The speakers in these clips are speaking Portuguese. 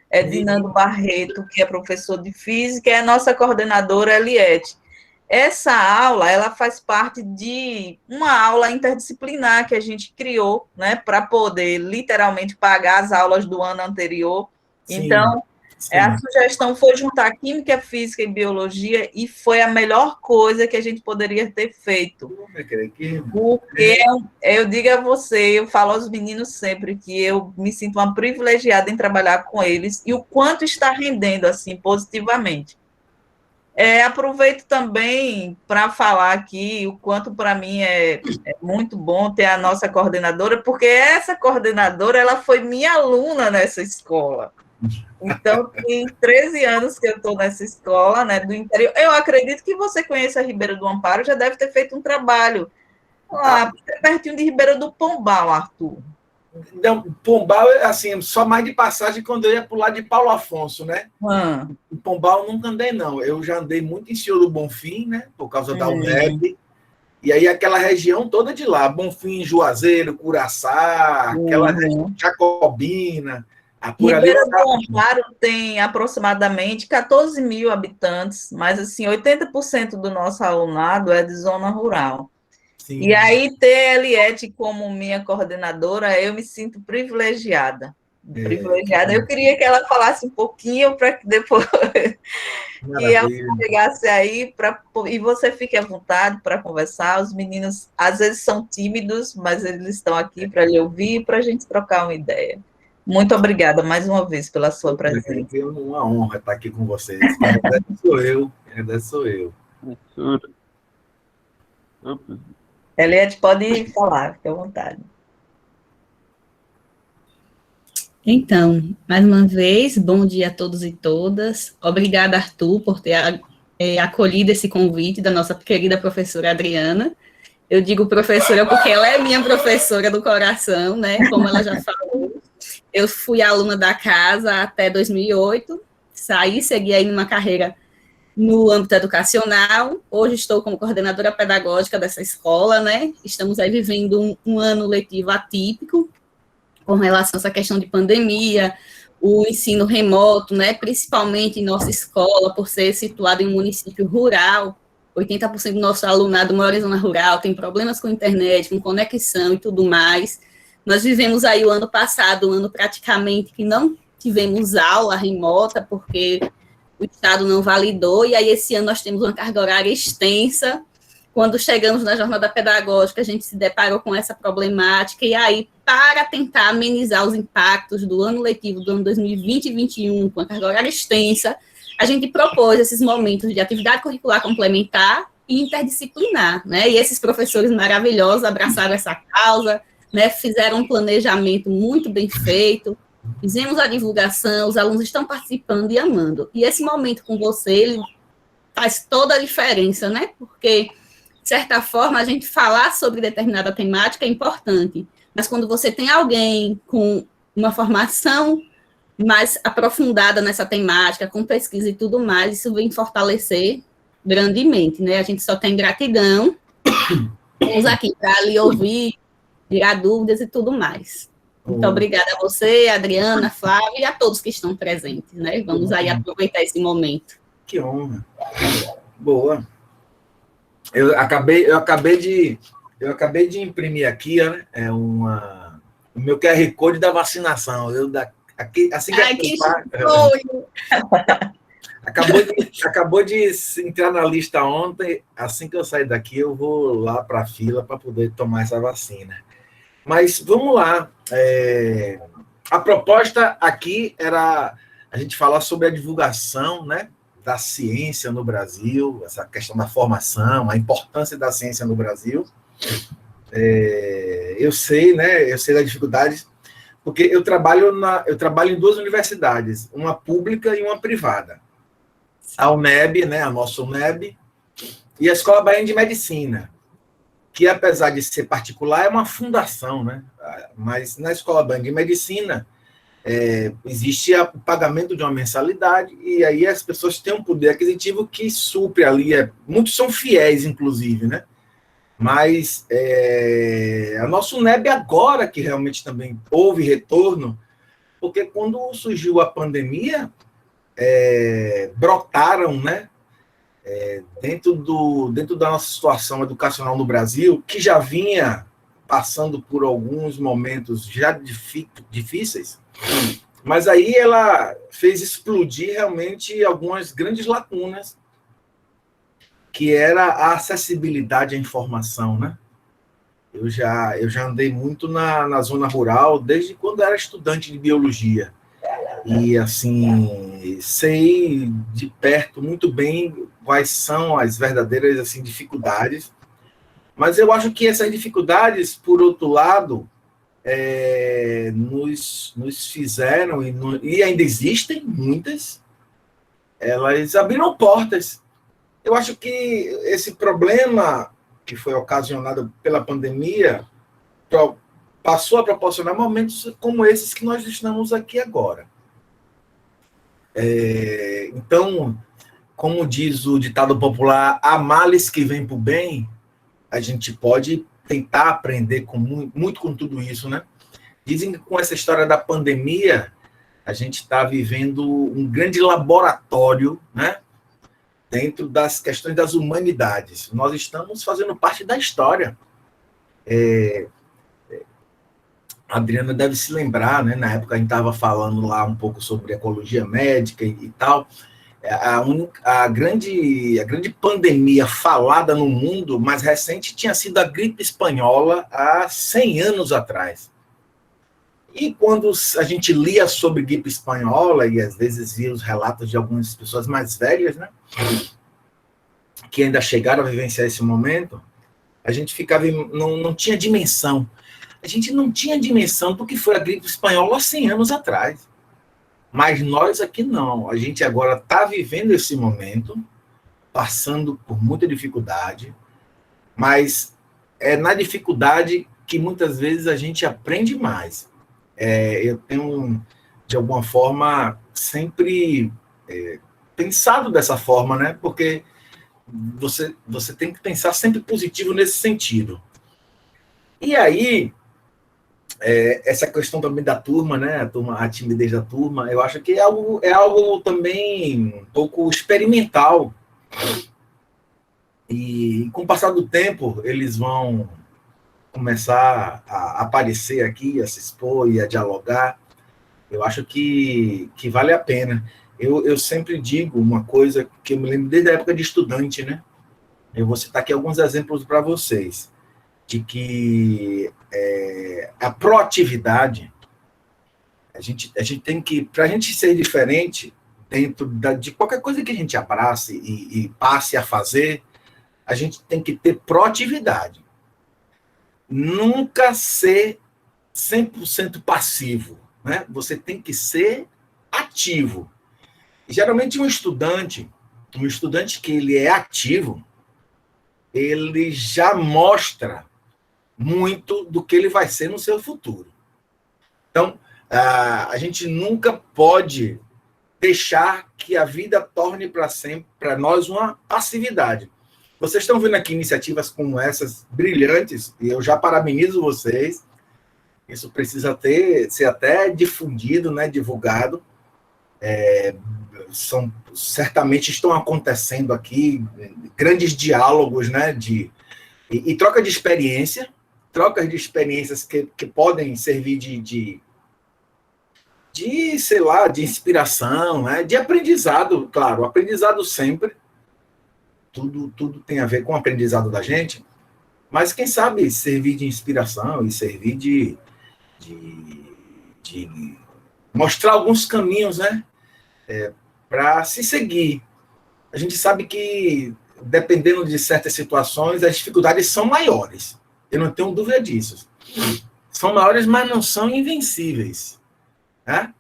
é Dinando Barreto, que é professor de física, e a nossa coordenadora, Eliette. Essa aula, ela faz parte de uma aula interdisciplinar que a gente criou, né, para poder literalmente pagar as aulas do ano anterior. Então, a sugestão foi juntar química, física e biologia, e foi a melhor coisa que a gente poderia ter feito. Porque eu digo a você, eu falo aos meninos sempre que eu me sinto uma privilegiada em trabalhar com eles e o quanto está rendendo assim positivamente. Aproveito também para falar aqui o quanto para mim é muito bom ter a nossa coordenadora, porque essa coordenadora ela foi minha aluna nessa escola. Então, tem 13 anos que eu estou nessa escola, né, do interior. Eu acredito que você conhece a Ribeira do Amparo, já deve ter feito um trabalho lá, pertinho de Ribeira do Pombal, Arthur. Não, Pombal, assim, só mais de passagem quando eu ia para o lado de Paulo Afonso, né? Em Pombal eu nunca andei, não. Eu já andei muito em Senhor do Bonfim, né? Por causa da UNEB. E aí aquela região toda de lá, Bonfim, Juazeiro, Curaçá, aquela Jacobina. Ribeira do Amparo tem aproximadamente 14 mil habitantes, mas assim, 80% do nosso alunado é de zona rural. Sim. E aí, ter Eliette como minha coordenadora, eu me sinto privilegiada. Privilegiada. Eu queria que ela falasse um pouquinho para que depois que ela chegasse aí, e você fique à vontade para conversar. Os meninos, às vezes, são tímidos, mas eles estão aqui para lhe ouvir e para a gente trocar uma ideia. Muito obrigada mais uma vez pela sua presença. É uma honra estar aqui com vocês. Quem sou eu. Eliette, pode falar, fique à vontade. Então, mais uma vez, bom dia a todos e todas. Obrigada, Arthur, por ter acolhido esse convite da nossa querida professora Adriana. Eu digo professora porque ela é minha professora do coração, né? Como ela já falou. Eu fui aluna da casa até 2008, saí, segui aí numa carreira no âmbito educacional. Hoje estou como coordenadora pedagógica dessa escola, né? Estamos aí vivendo um ano letivo atípico, com relação a essa questão de pandemia, o ensino remoto, né? Principalmente em nossa escola, por ser situada em um município rural, 80% do nosso alunado mora em zona rural, tem problemas com internet, com conexão e tudo mais. Nós vivemos aí o ano passado, um ano praticamente que não tivemos aula remota, porque o Estado não validou, e aí esse ano nós temos uma carga horária extensa. Quando chegamos na jornada pedagógica, a gente se deparou com essa problemática, e aí, para tentar amenizar os impactos do ano letivo do ano 2020 e 2021, com a carga horária extensa, a gente propôs esses momentos de atividade curricular complementar e interdisciplinar, né? E esses professores maravilhosos abraçaram essa causa, né? Fizeram um planejamento muito bem feito, fizemos a divulgação, os alunos estão participando e amando. E esse momento com você, ele faz toda a diferença, né? Porque, de certa forma, a gente falar sobre determinada temática é importante, mas quando você tem alguém com uma formação mais aprofundada nessa temática, com pesquisa e tudo mais, isso vem fortalecer grandemente, né? A gente só tem gratidão, estamos aqui para lhe ouvir, tirar dúvidas e tudo mais. Muito obrigada a você, Adriana, Flávia e a todos que estão presentes, né? Vamos aí aproveitar esse momento. Que honra. Boa. Eu acabei de imprimir aqui, né? O meu QR Code da vacinação. Assim que acabou de entrar na lista ontem. Assim que eu sair daqui, eu vou lá para a fila para poder tomar essa vacina. Mas vamos lá. A proposta aqui era a gente falar sobre a divulgação, né, da ciência no Brasil, essa questão da formação, a importância da ciência no Brasil. Eu sei, né, das dificuldades, porque eu trabalho em duas universidades, uma pública e uma privada. A UNEB, né, a nossa UNEB, e a Escola Baiana de Medicina, que apesar de ser particular, é uma fundação, né? Mas na Escola Baiana de Medicina existe o pagamento de uma mensalidade, e aí as pessoas têm um poder aquisitivo que supre ali, muitos são fiéis, inclusive, né? Mas a nossa UNEB agora que realmente também houve retorno, porque quando surgiu a pandemia, brotaram, né, dentro da nossa situação educacional no Brasil, que já vinha passando por alguns momentos já difíceis, mas aí ela fez explodir realmente algumas grandes lacunas, que era a acessibilidade à informação, né? Eu já andei muito na zona rural desde quando era estudante de biologia. E, assim, sei de perto muito bem quais são as verdadeiras, assim, dificuldades. Mas eu acho que essas dificuldades, por outro lado, nos fizeram, e ainda existem muitas, elas abriram portas. Eu acho que esse problema que foi ocasionado pela pandemia passou a proporcionar momentos como esses que nós estamos aqui agora. Então, como diz o ditado popular, há males que vêm para o bem, a gente pode tentar aprender muito com tudo isso, né? Dizem que com essa história da pandemia, a gente está vivendo um grande laboratório, né? Dentro das questões das humanidades. Nós estamos fazendo parte da história. A Adriana deve se lembrar, né? Na época a gente estava falando lá um pouco sobre ecologia médica e tal. A grande pandemia falada no mundo mais recente tinha sido a gripe espanhola há 100 anos atrás. E quando a gente lia sobre gripe espanhola, e às vezes via os relatos de algumas pessoas mais velhas, né, que ainda chegaram a vivenciar esse momento, a gente ficava, não tinha dimensão. A gente não tinha dimensão do que foi a gripe espanhola há 100 anos atrás. Mas nós aqui não. A gente agora está vivendo esse momento, passando por muita dificuldade, mas é na dificuldade que muitas vezes a gente aprende mais. Eu tenho, de alguma forma, sempre pensado dessa forma, né? Porque você tem que pensar sempre positivo nesse sentido. E aí, essa questão também da turma, né? A timidez da turma, eu acho que é algo também um pouco experimental. E com o passar do tempo, eles vão começar a aparecer aqui, a se expor e a dialogar. Eu acho que vale a pena. Eu sempre digo uma coisa que eu me lembro desde a época de estudante, né? Eu vou citar aqui alguns exemplos para vocês, de que a proatividade, a gente tem que, para a gente ser diferente, dentro de qualquer coisa que a gente abrace e passe a fazer, a gente tem que ter proatividade. Nunca ser 100% passivo, né? Você tem que ser ativo. Geralmente um estudante que ele é ativo, ele já mostra muito do que ele vai ser no seu futuro. Então, a gente nunca pode deixar que a vida torne para sempre, para nós, uma passividade. Vocês estão vendo aqui iniciativas como essas brilhantes, e eu já parabenizo vocês. Isso precisa ser até difundido, né, divulgado. Certamente estão acontecendo aqui grandes diálogos, né, e troca de experiência, trocas de experiências que podem servir de sei lá, de inspiração, né, de aprendizado, claro, aprendizado sempre. Tudo tem a ver com o aprendizado da gente, mas quem sabe servir de inspiração e servir de mostrar alguns caminhos, né, para se seguir. A gente sabe que, dependendo de certas situações, as dificuldades são maiores. Eu não tenho dúvida disso. São maiores, mas não são invencíveis, né?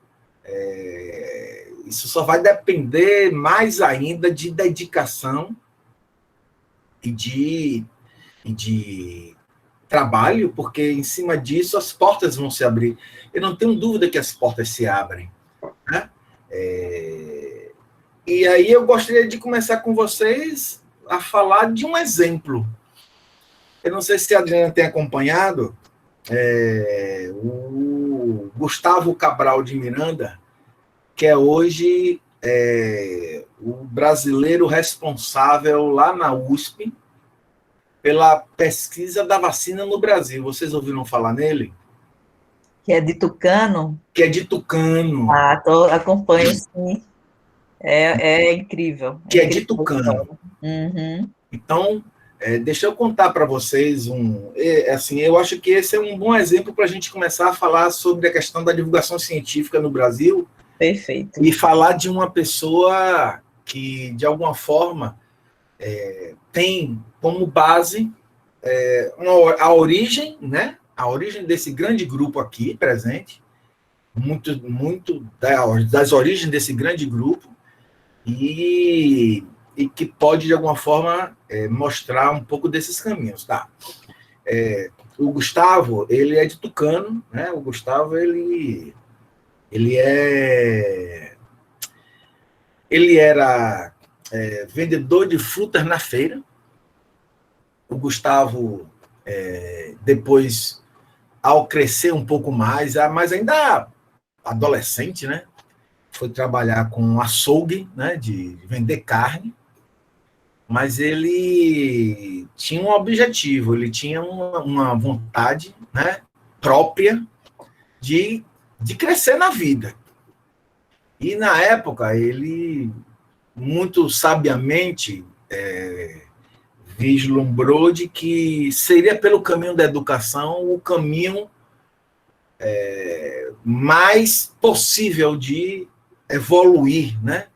Isso só vai depender mais ainda de dedicação e de trabalho, porque em cima disso as portas vão se abrir. Eu não tenho dúvida que as portas se abrem, né? E aí eu gostaria de começar com vocês a falar de um exemplo. Eu não sei se a Adriana tem acompanhado o Gustavo Cabral de Miranda, que é hoje o brasileiro responsável lá na USP pela pesquisa da vacina no Brasil. Vocês ouviram falar nele? Que é de Tucano? Que é de Tucano. Acompanho, sim. É incrível. Que é de Tucano. Uhum. Então, deixa eu contar para vocês assim, eu acho que esse é um bom exemplo para a gente começar a falar sobre a questão da divulgação científica no Brasil. Perfeito. E falar de uma pessoa que, de alguma forma, tem como base a origem, né? A origem desse grande grupo aqui presente, muito das origens desse grande grupo, e que pode, de alguma forma, mostrar um pouco desses caminhos. Tá? O Gustavo, ele é de Tucano, né? O Gustavo, ele era vendedor de frutas na feira. O Gustavo, depois, ao crescer um pouco mais, mas ainda adolescente, né? Foi trabalhar com açougue, né? De vender carne. Mas ele tinha um objetivo, ele tinha uma vontade, né, própria de crescer na vida. E, na época, ele, muito sabiamente, vislumbrou de que seria pelo caminho da educação o caminho mais possível de evoluir, né?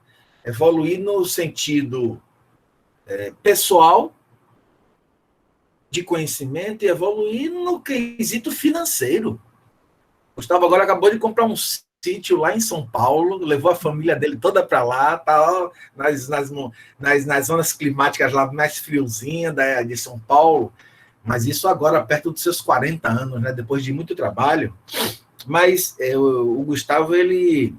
Evoluir no sentido pessoal, de conhecimento, e evoluir no quesito financeiro. Gustavo agora acabou de comprar um sítio lá em São Paulo, levou a família dele toda para lá, tá nas zonas climáticas lá mais friozinha de São Paulo, mas isso agora perto dos seus 40 anos, né, depois de muito trabalho. Mas o Gustavo, ele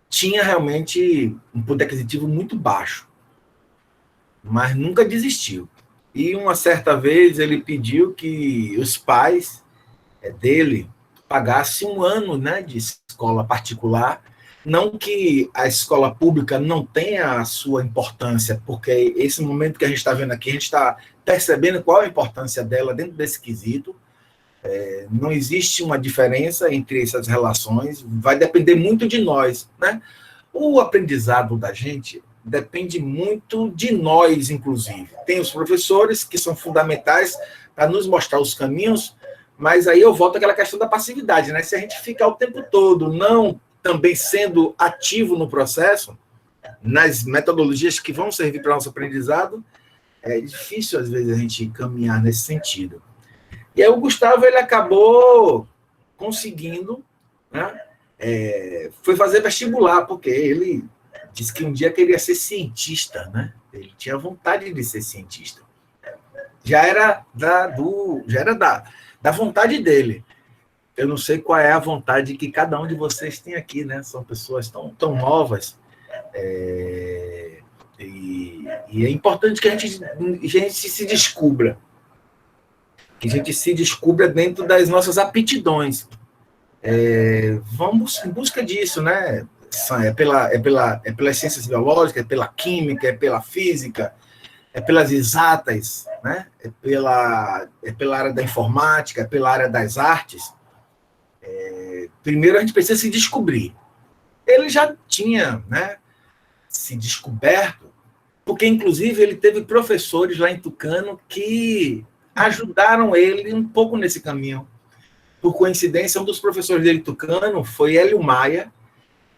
tinha realmente um poder aquisitivo muito baixo, mas nunca desistiu. E uma certa vez ele pediu que os pais dele pagassem um ano, né, de escola particular. Não que a escola pública não tenha a sua importância, porque esse momento que a gente está vendo aqui, a gente está percebendo qual a importância dela dentro desse quesito. Não existe uma diferença entre essas relações, vai depender muito de nós, né? O aprendizado da gente depende muito de nós, inclusive. Tem os professores que são fundamentais para nos mostrar os caminhos, mas aí eu volto àquela questão da passividade, né? Se a gente ficar o tempo todo não também sendo ativo no processo, nas metodologias que vão servir para o nosso aprendizado, é difícil, às vezes, a gente caminhar nesse sentido. E aí o Gustavo, ele acabou conseguindo, né? Foi fazer vestibular, porque ele disse que um dia queria ser cientista, né? Ele tinha vontade de ser cientista. Já era da vontade dele. Eu não sei qual é a vontade que cada um de vocês tem aqui, né? São pessoas tão novas. E é importante que a gente se descubra. Que a gente se descubra dentro das nossas aptidões. Vamos em busca disso, né? É pelas ciências biológicas, é pela química, é pela física, é pelas exatas, né? É pela área da informática, é pela área das artes. Primeiro a gente precisa se descobrir. Ele já tinha, né, se descoberto, porque inclusive ele teve professores lá em Tucano que ajudaram ele um pouco nesse caminho. Por coincidência, um dos professores dele, Tucano, foi Hélio Maia,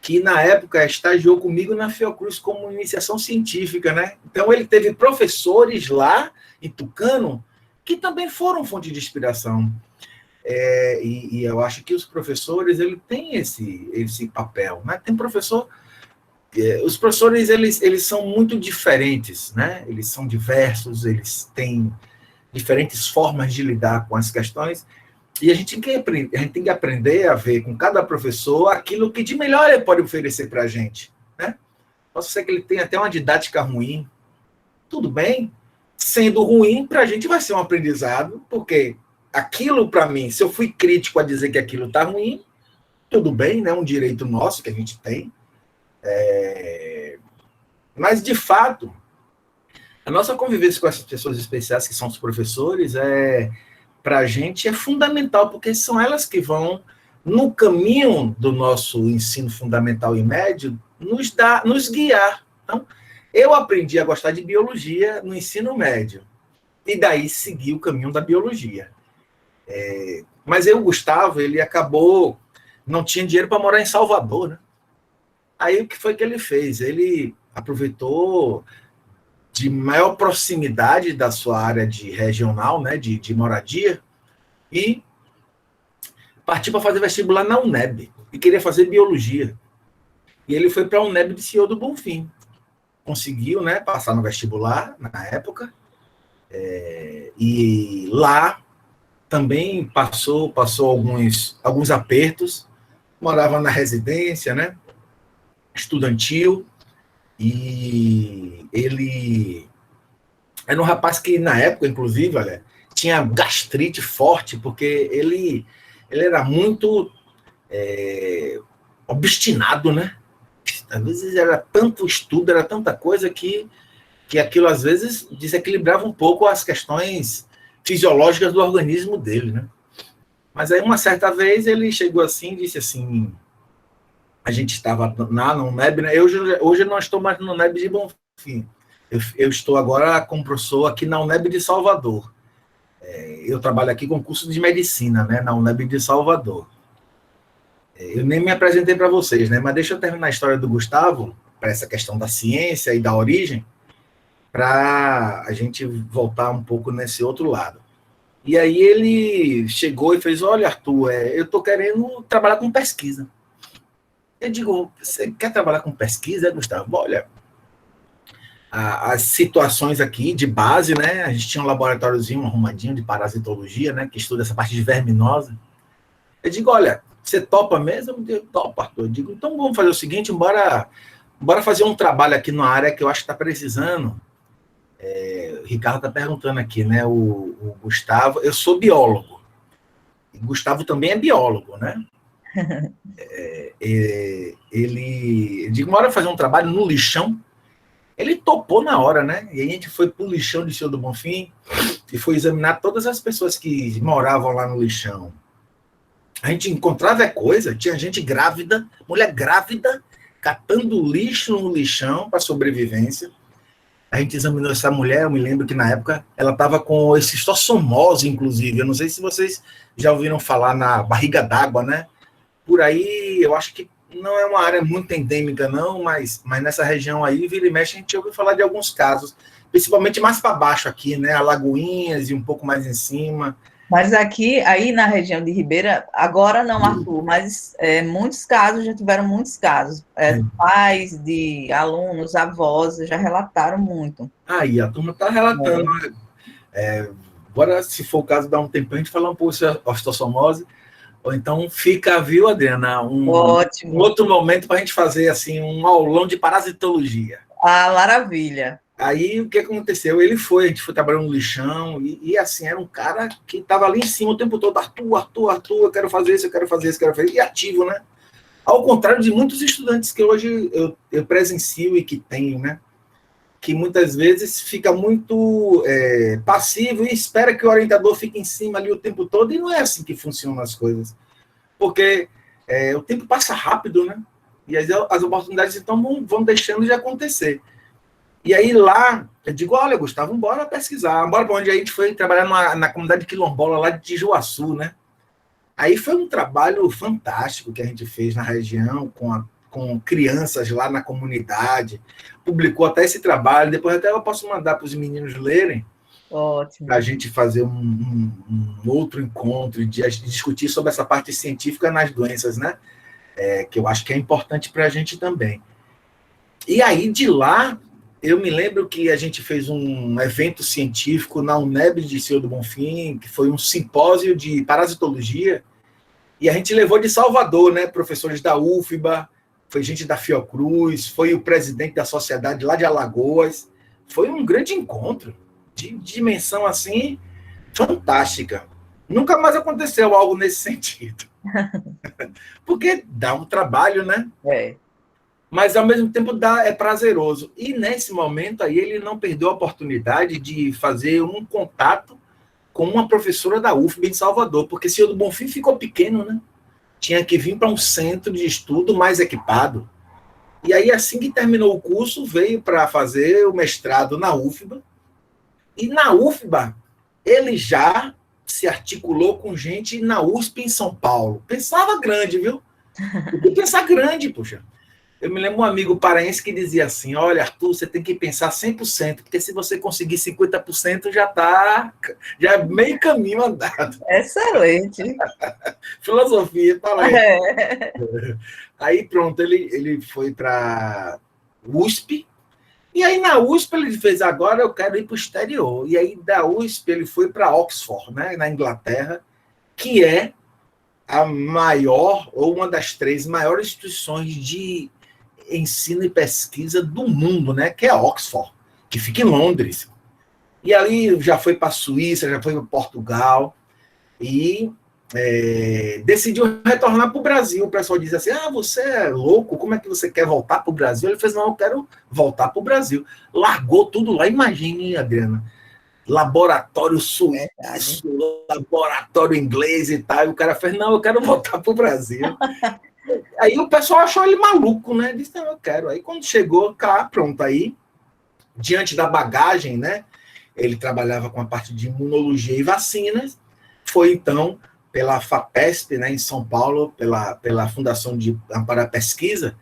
que na época estagiou comigo na Fiocruz como iniciação científica, né? Então ele teve professores lá em Tucano que também foram fonte de inspiração. E eu acho que os professores, ele têm esse papel, né? Tem professor... Os professores, eles são muito diferentes, né? Eles são diversos, eles têm diferentes formas de lidar com as questões, e a gente tem que aprender a ver com cada professor aquilo que de melhor ele pode oferecer para a gente, né? Pode ser que ele tenha até uma didática ruim, tudo bem, sendo ruim, para a gente vai ser um aprendizado, porque aquilo para mim, se eu fui crítico a dizer que aquilo está ruim, tudo bem, né? Um direito nosso que a gente tem. Mas, de fato, a nossa convivência com essas pessoas especiais, que são os professores, para a gente é fundamental, porque são elas que vão, no caminho do nosso ensino fundamental e médio, nos guiar. Então, eu aprendi a gostar de biologia no ensino médio, e daí segui o caminho da biologia. Mas o Gustavo, ele acabou, não tinha dinheiro para morar em Salvador, né? Aí o que foi que ele fez? Ele aproveitou de maior proximidade da sua área de regional, né, de moradia, e partiu para fazer vestibular na UNEB, e queria fazer biologia. E ele foi para a UNEB de Senhor do Bonfim. Conseguiu, né, passar no vestibular, na época, e lá também passou alguns apertos, morava na residência, né, estudantil, e ele era um rapaz que, na época, inclusive, olha, tinha gastrite forte, porque ele era muito obstinado, né? Às vezes era tanto estudo, era tanta coisa que aquilo, às vezes, desequilibrava um pouco as questões fisiológicas do organismo dele, né? Mas aí, uma certa vez, ele chegou assim e disse assim, a gente estava no NEB, né? Hoje eu não estou mais no NEB de Bonfim. Eu estou agora como professor aqui na UNEB de Salvador. Eu trabalho aqui com curso de medicina, né, na UNEB de Salvador. Eu nem me apresentei para vocês, né? Mas deixa eu terminar a história do Gustavo, para essa questão da ciência e da origem, para a gente voltar um pouco nesse outro lado. E aí ele chegou e fez, olha, Arthur, eu estou querendo trabalhar com pesquisa. Eu digo, você quer trabalhar com pesquisa, Gustavo? Olha, as situações aqui de base, né? A gente tinha um laboratóriozinho arrumadinho de parasitologia, né? Que estuda essa parte de verminosa. Eu digo, olha, você topa mesmo? Eu digo, topa, Arthur. Eu digo, então vamos fazer o seguinte, bora fazer um trabalho aqui numa área que eu acho que está precisando. O Ricardo está perguntando aqui, né? O Gustavo, eu sou biólogo. E Gustavo também é biólogo, né? Eu digo, bora fazer um trabalho no lixão. Ele topou na hora, né? E aí a gente foi pro lixão de Senhor do Bonfim e foi examinar todas as pessoas que moravam lá no lixão. A gente encontrava coisa, tinha gente grávida, mulher grávida, catando lixo no lixão para sobrevivência. A gente examinou essa mulher, eu me lembro que na época ela estava com esquistossomose, inclusive. Eu não sei se vocês já ouviram falar na barriga d'água, né? Por aí, eu acho que não é uma área muito endêmica, não, mas nessa região aí, vira e mexe, a gente ouve falar de alguns casos, principalmente mais para baixo aqui, né? Alagoinhas e um pouco mais em cima. Mas aí na região de Ribeira, agora não, Arthur, mas muitos casos, já tiveram muitos casos. Pais de alunos, avós, já relataram muito. Aí, a turma está relatando. Agora, se for o caso, dá um tempo a gente falar um pouco sobre a osteossomose. Ou então fica, viu, Adriana, um outro momento para a gente fazer assim, um aulão de parasitologia. Ah, maravilha. Aí o que aconteceu? A gente foi trabalhando no lixão, e assim, era um cara que estava ali em cima o tempo todo, Arthur, eu quero fazer isso, e ativo, né? Ao contrário de muitos estudantes que hoje eu presencio e que tenho, né? Que muitas vezes fica muito passivo e espera que o orientador fique em cima ali o tempo todo, e não é assim que funcionam as coisas. Porque o tempo passa rápido, né? E as oportunidades então vão deixando de acontecer. E aí lá, eu digo, olha, Gustavo, bora pesquisar. Bora para onde a gente foi trabalhar na comunidade quilombola lá de Tijuaçu, né? Aí foi um trabalho fantástico que a gente fez na região, com crianças lá na comunidade. Publicou até esse trabalho, depois até eu posso mandar para os meninos lerem. Ótimo. Para a gente fazer um outro encontro e discutir sobre essa parte científica nas doenças, né? Que eu acho que é importante para a gente também. E aí, de lá, eu me lembro que a gente fez um evento científico na UNEB de Senhor do Bonfim, que foi um simpósio de parasitologia, e a gente levou de Salvador, né? Professores da UFBA, foi gente da Fiocruz, foi o presidente da sociedade lá de Alagoas. Foi um grande encontro, de dimensão assim, fantástica. Nunca mais aconteceu algo nesse sentido. Porque dá um trabalho, né? Mas, ao mesmo tempo, é prazeroso. E, nesse momento, aí ele não perdeu a oportunidade de fazer um contato com uma professora da UFBA em Salvador, porque Senhor do Bonfim ficou pequeno, né? Tinha que vir para um centro de estudo mais equipado. E aí, assim que terminou o curso, veio para fazer o mestrado na UFBA. E na UFBA, ele já se articulou com gente na USP em São Paulo. Pensava grande, viu? Tem que pensar grande, poxa. Eu me lembro um amigo paraense que dizia assim, olha, Arthur, você tem que pensar 100%, porque se você conseguir 50%, já é meio caminho andado. Excelente. Filosofia, tá lá. Aí, pronto, ele foi para USP, e aí na USP ele fez, agora eu quero ir para o exterior. E aí da USP ele foi para Oxford, né, na Inglaterra, que é a maior, ou uma das 3 maiores instituições de ensino e pesquisa do mundo, né, que é Oxford, que fica em Londres. E ali já foi para a Suíça, já foi para Portugal, e decidiu retornar para o Brasil. O pessoal diz assim, você é louco, como é que você quer voltar para o Brasil? Ele fez, não, eu quero voltar para o Brasil. Largou tudo lá, imagine, Adriana, laboratório suíço, laboratório inglês e tal, e o cara fez, não, eu quero voltar para o Brasil. Aí o pessoal achou ele maluco, né? Disse, não, eu quero. Aí quando chegou cá, pronto, aí, diante da bagagem, né? Ele trabalhava com a parte de imunologia e vacinas, foi então pela FAPESP, né, em São Paulo, pela Fundação de Amparo à Pesquisa,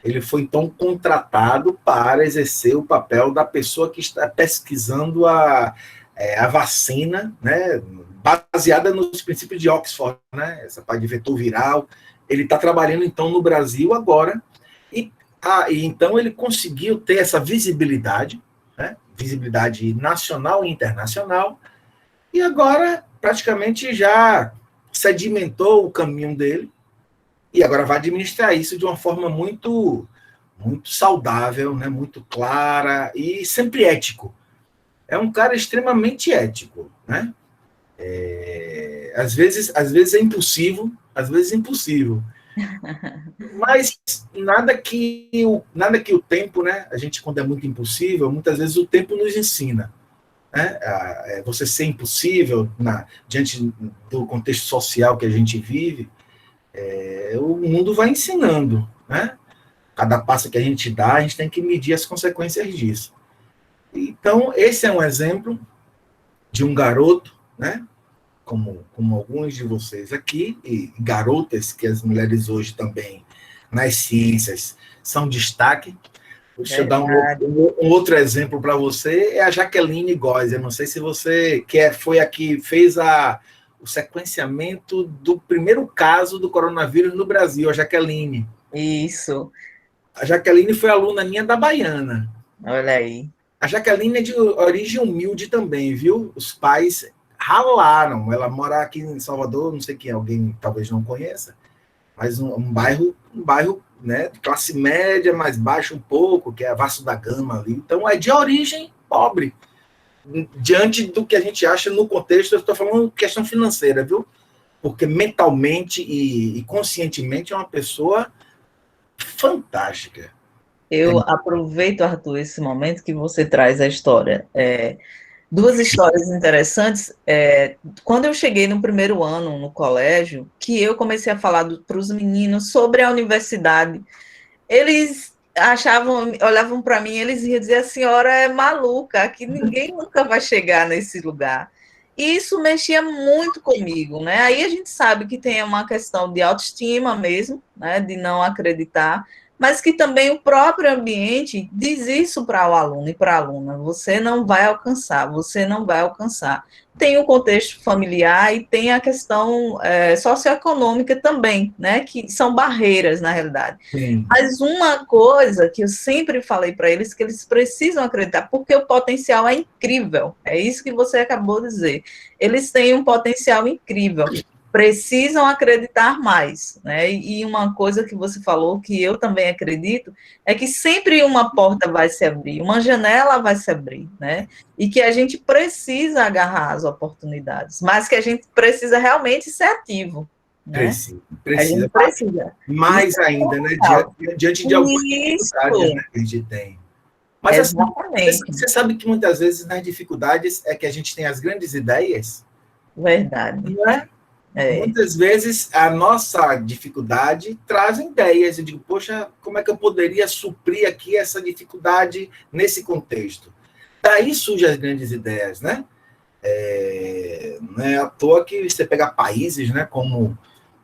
ele foi então contratado para exercer o papel da pessoa que está pesquisando a vacina, né, baseada nos princípios de Oxford, né, essa parte de vetor viral. Ele está trabalhando então no Brasil agora, e então ele conseguiu ter essa visibilidade, né, visibilidade nacional e internacional, e agora praticamente já sedimentou o caminho dele, e agora vai administrar isso de uma forma muito, muito saudável, né, muito clara e sempre ético. É um cara extremamente ético, né? Às vezes é impulsivo, às vezes é impossível. Mas nada que o tempo, né? A gente, quando é muito impulsivo, muitas vezes o tempo nos ensina. Né? Você ser impossível diante do contexto social que a gente vive, o mundo vai ensinando, né? Cada passo que a gente dá, a gente tem que medir as consequências disso. Então, esse é um exemplo de um garoto, né? Como alguns de vocês aqui, e garotas, que as mulheres hoje também, nas ciências, são destaque. Deixa eu dar um outro exemplo para você, é a Jaqueline Góes. Eu não sei se você foi a que fez o sequenciamento do primeiro caso do coronavírus no Brasil, a Jaqueline. Isso. A Jaqueline foi aluna minha da Baiana. Olha aí. A Jaqueline é de origem humilde também, viu? Os pais ralaram. Ela mora aqui em Salvador, não sei quem, alguém talvez não conheça, mas um bairro, né, de classe média, mais baixo um pouco, que é a Vasco da Gama ali. Então, é de origem pobre. Diante do que a gente acha no contexto, eu estou falando questão financeira, viu? Porque mentalmente e conscientemente é uma pessoa fantástica. Eu aproveito, Arthur, esse momento que você traz a história. Duas histórias interessantes. Quando eu cheguei no primeiro ano no colégio, que eu comecei a falar para os meninos sobre a universidade, eles olhavam para mim, eles iam dizer, a senhora é maluca, aqui ninguém nunca vai chegar nesse lugar. E isso mexia muito comigo, né? Aí a gente sabe que tem uma questão de autoestima mesmo, né? De não acreditar, mas que também o próprio ambiente diz isso para o aluno e para a aluna: você não vai alcançar, você não vai alcançar. Tem o contexto familiar e tem a questão socioeconômica também, né, que são barreiras, na realidade. Sim. Mas uma coisa que eu sempre falei para eles, que eles precisam acreditar, porque o potencial é incrível, é isso que você acabou de dizer. Eles têm um potencial incrível. precisam acreditar mais, né? E uma coisa que você falou, que eu também acredito, é que sempre uma porta vai se abrir, uma janela vai se abrir, né? E que a gente precisa agarrar as oportunidades, mas que a gente precisa realmente ser ativo, né? Precisa, A precisa. gente precisa. Mais Isso é ainda, né? fundamental. Diante de algumas Isso, dificuldades, né, que a gente tem. Mas assim, exatamente, você sabe que muitas vezes nas dificuldades é que a gente tem as grandes ideias, verdade. não é? É, Muitas vezes a nossa dificuldade traz ideias. Eu digo, poxa, como é que eu poderia suprir aqui essa dificuldade nesse contexto? Daí surgem as grandes ideias, né? Não é à toa que você pega países, né, como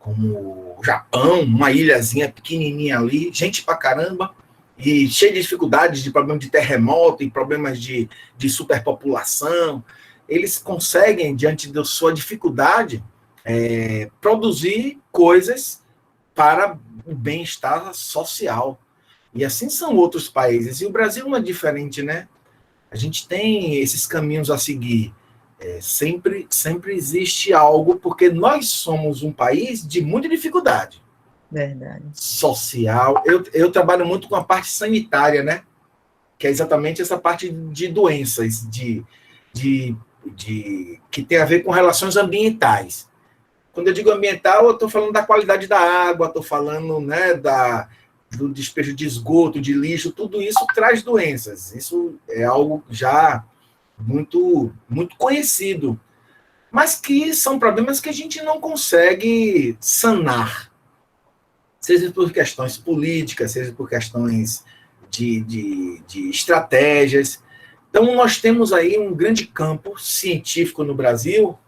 o Japão, uma ilhazinha pequenininha ali, gente pra caramba, e cheia de dificuldades, de problemas de terremoto, e problemas de superpopulação. Eles conseguem, diante da sua dificuldade, produzir coisas para o bem-estar social. E assim são outros países. E o Brasil não é diferente, né? A gente tem esses caminhos a seguir. Sempre existe algo, porque nós somos um país de muita dificuldade verdade. social. Eu trabalho muito com a parte sanitária, né? Que é exatamente essa parte de doenças, que tem a ver com relações ambientais. Quando eu digo ambiental, eu estou falando da qualidade da água, estou falando, né, do despejo de esgoto, de lixo, tudo isso traz doenças. Isso é algo já muito conhecido, mas que são problemas que a gente não consegue sanar, seja por questões políticas, seja por questões de estratégias. Então, nós temos aí um grande campo científico no Brasil,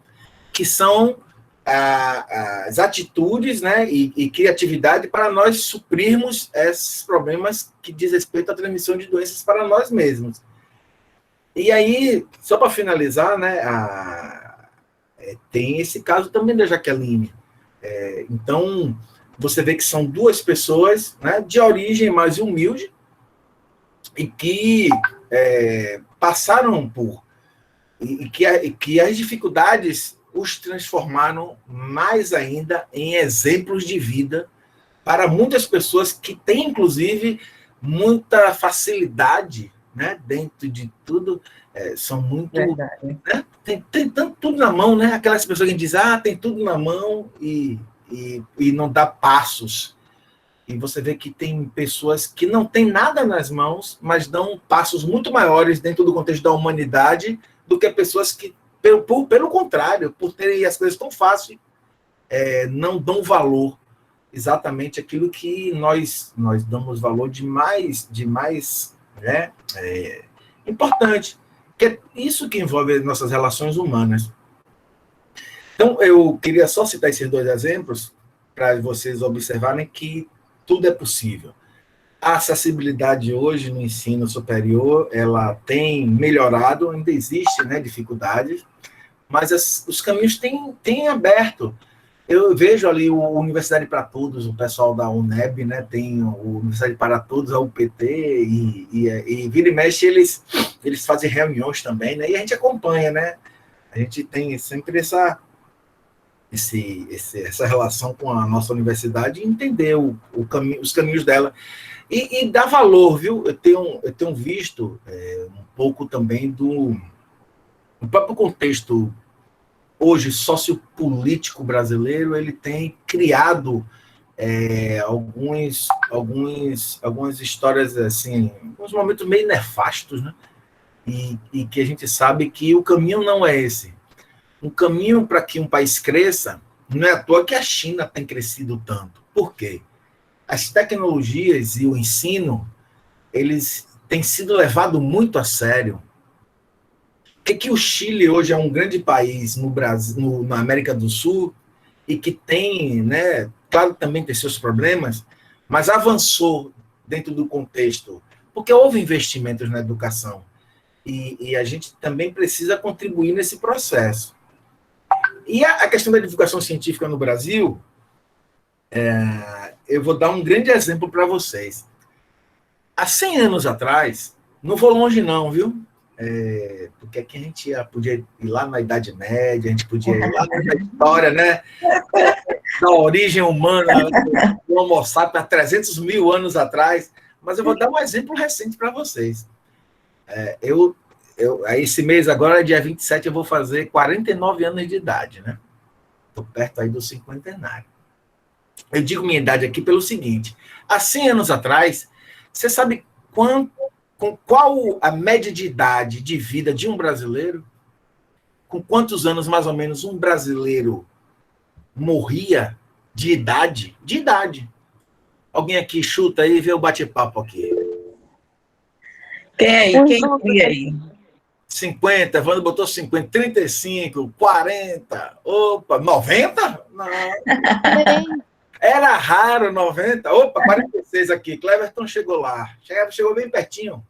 que são as atitudes, né, e criatividade para nós suprirmos esses problemas que diz respeito à transmissão de doenças para nós mesmos. E aí, só para finalizar, né, tem esse caso também da Jaqueline. Então, você vê que são duas pessoas, né, de origem mais humilde e que passaram por... que as dificuldades os transformaram mais ainda em exemplos de vida para muitas pessoas que têm, inclusive, muita facilidade, né, dentro de tudo, são muito... Né, tem tanto tudo na mão, né? Aquelas pessoas que dizem, tem tudo na mão e não dá passos. E você vê que tem pessoas que não têm nada nas mãos, mas dão passos muito maiores dentro do contexto da humanidade do que pessoas que, pelo contrário, por terem as coisas tão fáceis, não dão valor exatamente aquilo que nós damos valor de mais né, importante, que é isso que envolve as nossas relações humanas. Então, eu queria só citar esses dois exemplos para vocês observarem que tudo é possível. A acessibilidade hoje no ensino superior, ela tem melhorado, ainda existe, né, dificuldades, mas os caminhos têm aberto. Eu vejo ali o Universidade para Todos, o pessoal da UNEB, né, tem o Universidade para Todos, a UPT, e vira e mexe eles fazem reuniões também, né, e a gente acompanha, né, a gente tem sempre essa relação com a nossa universidade e entender os caminhos dela. E dá valor, viu? Eu tenho visto um pouco também do próprio contexto hoje sociopolítico brasileiro, ele tem criado algumas histórias, assim, alguns momentos meio nefastos, né? E que a gente sabe que o caminho não é esse. Um caminho para que um país cresça, não é à toa que a China tem crescido tanto. Por quê? As tecnologias e o ensino, eles têm sido levados muito a sério. Por que o Chile hoje é um grande país no Brasil, na América do Sul, e que tem, né, claro, também tem seus problemas, mas avançou dentro do contexto, porque houve investimentos na educação. E a gente também precisa contribuir nesse processo. E a questão da divulgação científica no Brasil, eu vou dar um grande exemplo para vocês. Há 100 anos atrás, não vou longe não, viu? Porque aqui a gente podia ir lá na Idade Média, a gente podia ir lá na história, né? Da origem humana, do Homo sapiens, há 300 mil anos atrás. Mas eu vou dar um exemplo recente para vocês. Esse mês agora, dia 27, eu vou fazer 49 anos de idade, né? Estou perto aí do cinquentenário. Eu digo minha idade aqui pelo seguinte: há 100 anos atrás, você sabe qual a média de idade de vida de um brasileiro? Com quantos anos, mais ou menos, um brasileiro morria de idade? De idade. Alguém aqui chuta aí e vê o bate-papo aqui. Quem aí? Quem cria aí? 50, Wanda botou 50, 35, 40, opa, 90? Não. Era raro 90, opa, 46 aqui, Cleverton chegou lá, chegou bem pertinho.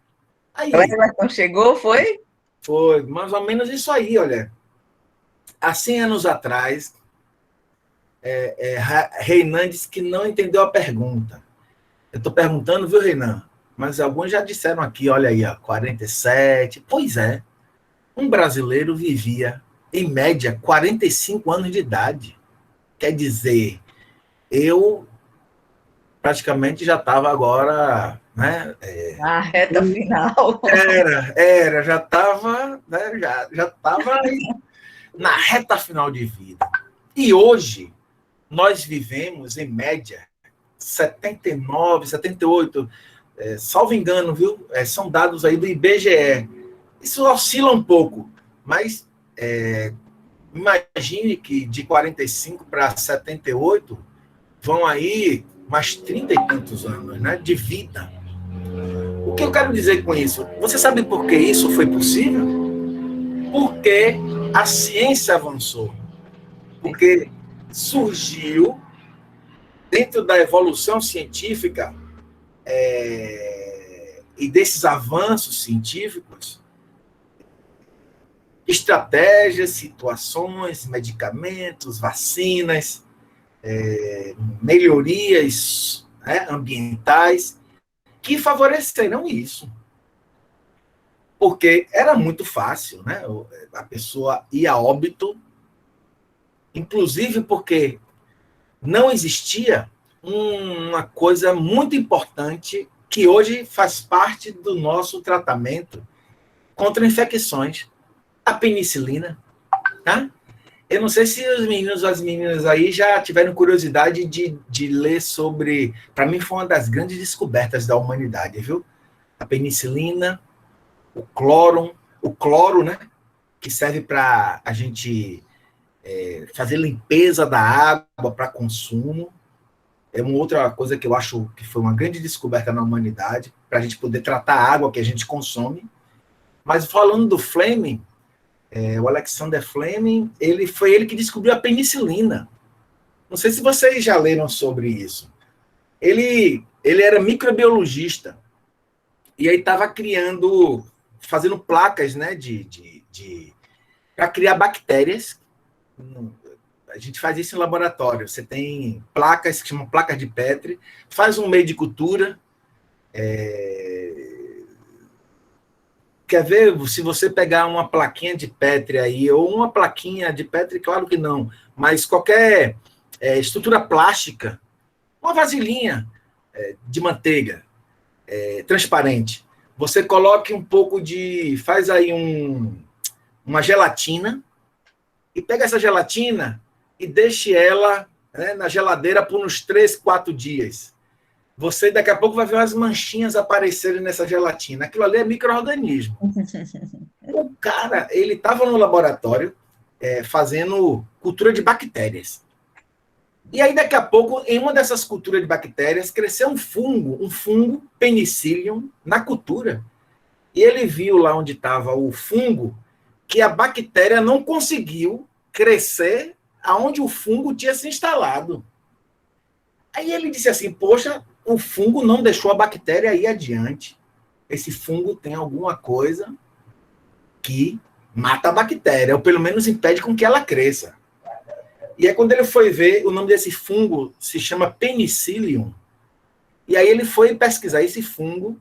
Aí, Cleverton chegou, foi? Foi, mais ou menos isso aí, olha. Há 100 anos atrás, Reinan disse que não entendeu a pergunta. Eu estou perguntando, viu, Reinan? Mas alguns já disseram aqui, olha aí, ó, 47. Pois é, um brasileiro vivia, em média, 45 anos de idade. Quer dizer, eu praticamente já estava agora, né? Na reta final. Já estava, né, já estava na reta final de vida. E hoje, nós vivemos, em média, 79, 78, salvo engano, viu? São dados aí do IBGE. Isso oscila um pouco, mas imagine que de 45 para 78 vão aí mais 30 e tantos anos, né, de vida. O que eu quero dizer com isso? Você sabe por que isso foi possível? Porque a ciência avançou. Porque surgiu, dentro da evolução científica e desses avanços científicos, estratégias, situações, medicamentos, vacinas, melhorias, né, ambientais, que favoreceram isso. Porque era muito fácil, né? A pessoa ia a óbito, inclusive porque não existia uma coisa muito importante que hoje faz parte do nosso tratamento contra infecções, a penicilina, tá? Eu não sei se os meninos ou as meninas aí já tiveram curiosidade de ler sobre... Para mim foi uma das grandes descobertas da humanidade, viu? A penicilina, o cloro, né? Que serve para a gente fazer limpeza da água para consumo. É uma outra coisa que eu acho que foi uma grande descoberta na humanidade, para a gente poder tratar a água que a gente consome. Mas falando do Fleming, o Alexander Fleming, foi ele que descobriu a penicilina. Não sei se vocês já leram sobre isso. Ele era microbiologista e aí estava fazendo placas, né, para criar bactérias. A gente faz isso em laboratório. Você tem placas que chamam placas de Petri, faz um meio de cultura. Quer ver, se você pegar uma plaquinha de Petri aí, ou uma plaquinha de Petri, claro que não, mas qualquer estrutura plástica, uma vasilhinha de manteiga transparente, você coloque um pouco faz aí uma gelatina, e pega essa gelatina e deixe ela, né, na geladeira por uns 3, 4 dias. Você daqui a pouco vai ver umas manchinhas aparecerem nessa gelatina. Aquilo ali é micro-organismo. O cara, ele estava no laboratório fazendo cultura de bactérias. E aí, daqui a pouco, em uma dessas culturas de bactérias, cresceu um fungo Penicillium, na cultura. E ele viu lá onde estava o fungo, que a bactéria não conseguiu crescer aonde o fungo tinha se instalado. Aí ele disse assim, poxa, o fungo não deixou a bactéria ir adiante. Esse fungo tem alguma coisa que mata a bactéria, ou pelo menos impede com que ela cresça. E aí, quando ele foi ver, o nome desse fungo se chama Penicillium. E aí ele foi pesquisar esse fungo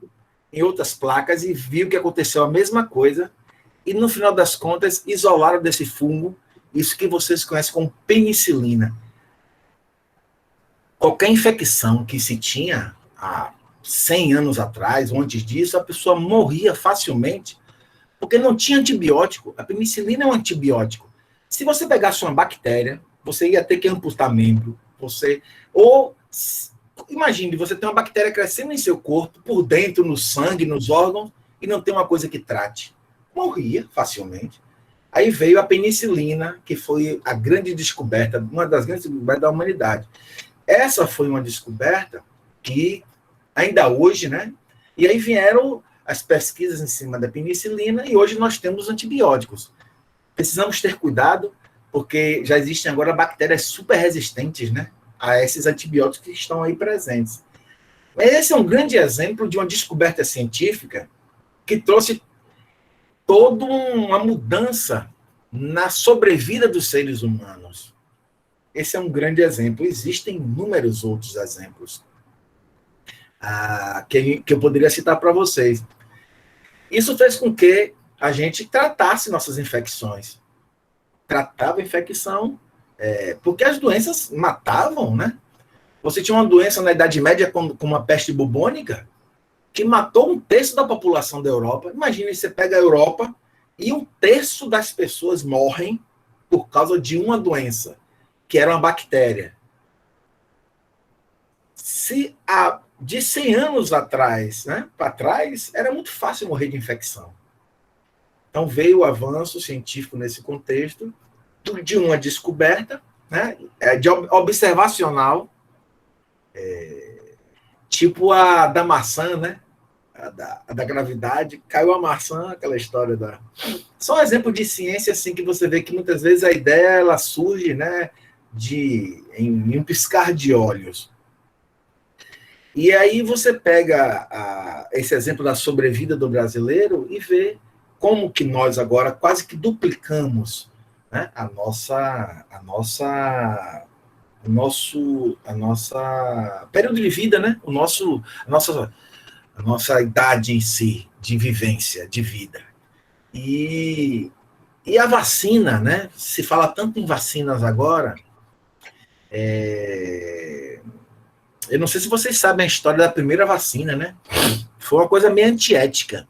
em outras placas e viu que aconteceu a mesma coisa e, no final das contas, isolaram desse fungo isso que vocês conhecem como penicilina. Qualquer infecção que se tinha há 100 anos atrás, ou antes disso, a pessoa morria facilmente, porque não tinha antibiótico. A penicilina é um antibiótico. Se você pegasse uma bactéria, você ia ter que amputar membro, ou imagine, você tem uma bactéria crescendo em seu corpo, por dentro, no sangue, nos órgãos, e não tem uma coisa que trate. Morria facilmente. Aí veio a penicilina, que foi a grande descoberta, uma das grandes descobertas da humanidade. Essa foi uma descoberta que, ainda hoje, né? E aí vieram as pesquisas em cima da penicilina, e hoje nós temos antibióticos. Precisamos ter cuidado, porque já existem agora bactérias super resistentes, né, a esses antibióticos que estão aí presentes. Mas esse é um grande exemplo de uma descoberta científica que trouxe toda uma mudança na sobrevida dos seres humanos. Esse é um grande exemplo. Existem inúmeros outros exemplos que eu poderia citar para vocês. Isso fez com que a gente tratasse nossas infecções. Tratava a infecção, porque as doenças matavam, né? Você tinha uma doença na Idade Média como a peste bubônica, que matou 1/3 da população da Europa. Imagine, você pega a Europa e 1/3 das pessoas morrem por causa de uma doença, que era uma bactéria. De 100 anos atrás, né, para trás, era muito fácil morrer de infecção. Então veio o avanço científico nesse contexto, de uma descoberta, né, de observacional, tipo a da maçã, né, a da gravidade, caiu a maçã, aquela história da... Só um exemplo de ciência assim, que você vê que muitas vezes a ideia ela surge, né, em um piscar de olhos. E aí você pega esse exemplo da sobrevida do brasileiro e vê como que nós agora quase que duplicamos, né, a nossa período de vida, né, a nossa idade em si, de vivência, de vida. E a vacina, né, se fala tanto em vacinas agora, eu não sei se vocês sabem a história da primeira vacina, né? Foi uma coisa meio antiética.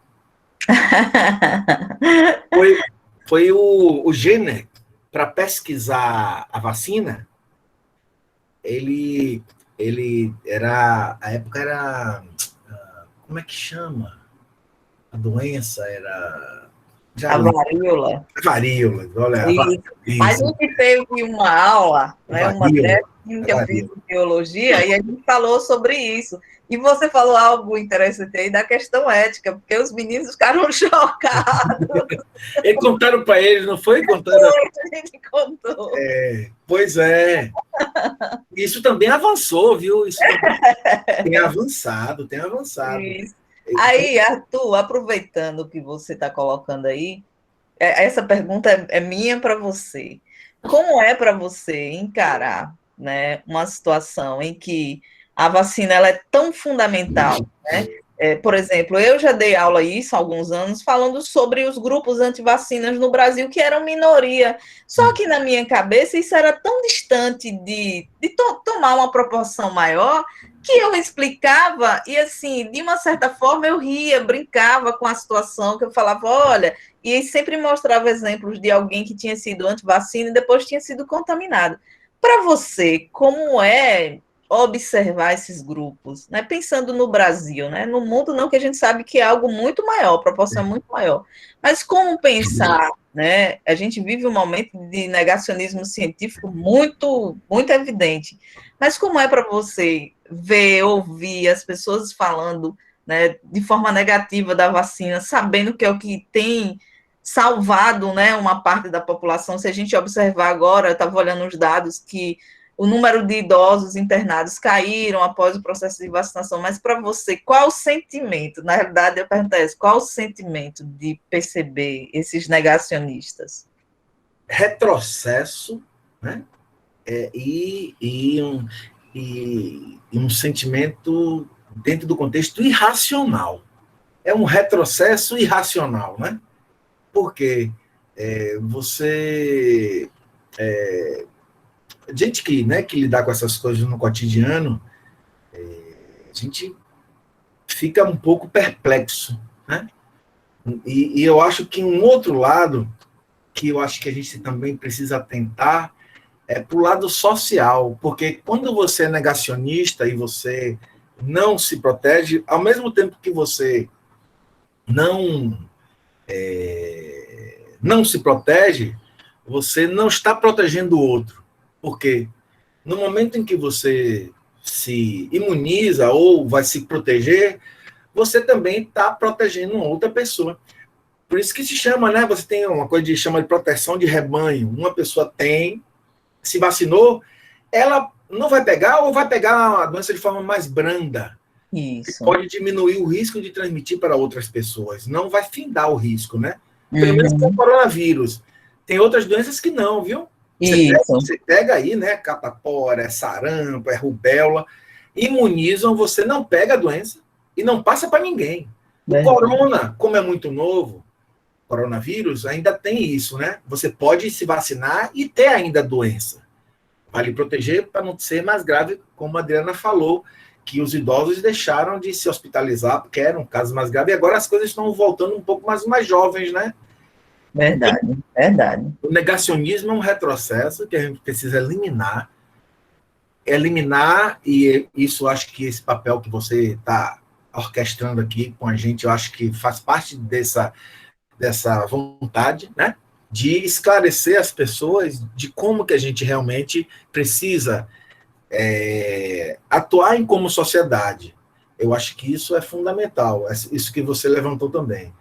Foi o Jenner, para pesquisar a vacina, ele era... A época era... Como é que chama? A doença era... A varíola. Varíola, olha. Isso. A gente teve uma aula, né, uma técnica que eu fiz em biologia, e a gente falou sobre isso. E você falou algo interessante aí da questão ética, porque os meninos ficaram chocados. E contaram para eles, não foi? Contaram... A gente contou. Pois é. Isso também avançou, viu? Isso tem avançado. Isso. Aí, Arthur, aproveitando o que você está colocando aí, essa pergunta é minha para você. Como é para você encarar, né, uma situação em que a vacina ela é tão fundamental, né? Por exemplo, eu já dei aula isso há alguns anos, falando sobre os grupos antivacinas no Brasil, que eram minoria. Só que na minha cabeça isso era tão distante de tomar uma proporção maior, que eu explicava e, assim, de uma certa forma, eu ria, brincava com a situação, que eu falava, olha, e sempre mostrava exemplos de alguém que tinha sido antivacina e depois tinha sido contaminado. Para você, como é observar esses grupos, né? Pensando no Brasil, né? No mundo não, que a gente sabe que é algo muito maior, proporção muito maior. Mas como pensar, né? A gente vive um momento de negacionismo científico muito, muito evidente. Mas como é para você ver, ouvir as pessoas falando, né, de forma negativa da vacina, sabendo que é o que tem salvado, né, uma parte da população? Se a gente observar agora, eu estava olhando os dados que o número de idosos internados caíram após o processo de vacinação, mas para você, qual o sentimento? Na realidade, eu pergunto isso, qual o sentimento de perceber esses negacionistas? Retrocesso, né? Um sentimento dentro do contexto irracional. É um retrocesso irracional, né? Porque gente que, né, que lidar com essas coisas no cotidiano, a gente fica um pouco perplexo, né? E eu acho que um outro lado, que eu acho que a gente também precisa atentar, é para o lado social, porque quando você é negacionista e você não se protege, ao mesmo tempo que você não não se protege, você não está protegendo o outro. Porque no momento em que você se imuniza ou vai se proteger, você também está protegendo outra pessoa. Por isso que se chama, né? Você tem uma coisa que chama de proteção de rebanho. Uma pessoa se vacinou, ela não vai pegar ou vai pegar a doença de forma mais branda. Isso. Que pode diminuir o risco de transmitir para outras pessoas. Não vai findar o risco, né? Pelo menos com o coronavírus. Tem outras doenças que não, viu? Você pega aí, né? Catapora, sarampo, rubéola. Imunizam, você não pega a doença e não passa para ninguém. O corona, como é muito novo, coronavírus, ainda tem isso, né? Você pode se vacinar e ter ainda a doença. Vai lhe proteger para não ser mais grave, como a Adriana falou, que os idosos deixaram de se hospitalizar, porque eram casos mais graves, e agora as coisas estão voltando um pouco mais jovens, né? Verdade, verdade. O negacionismo é um retrocesso que a gente precisa eliminar, e isso acho que esse papel que você está orquestrando aqui com a gente, eu acho que faz parte dessa vontade, né? De esclarecer as pessoas de como que a gente realmente precisa atuar em como sociedade. Eu acho que isso é fundamental, isso que você levantou também.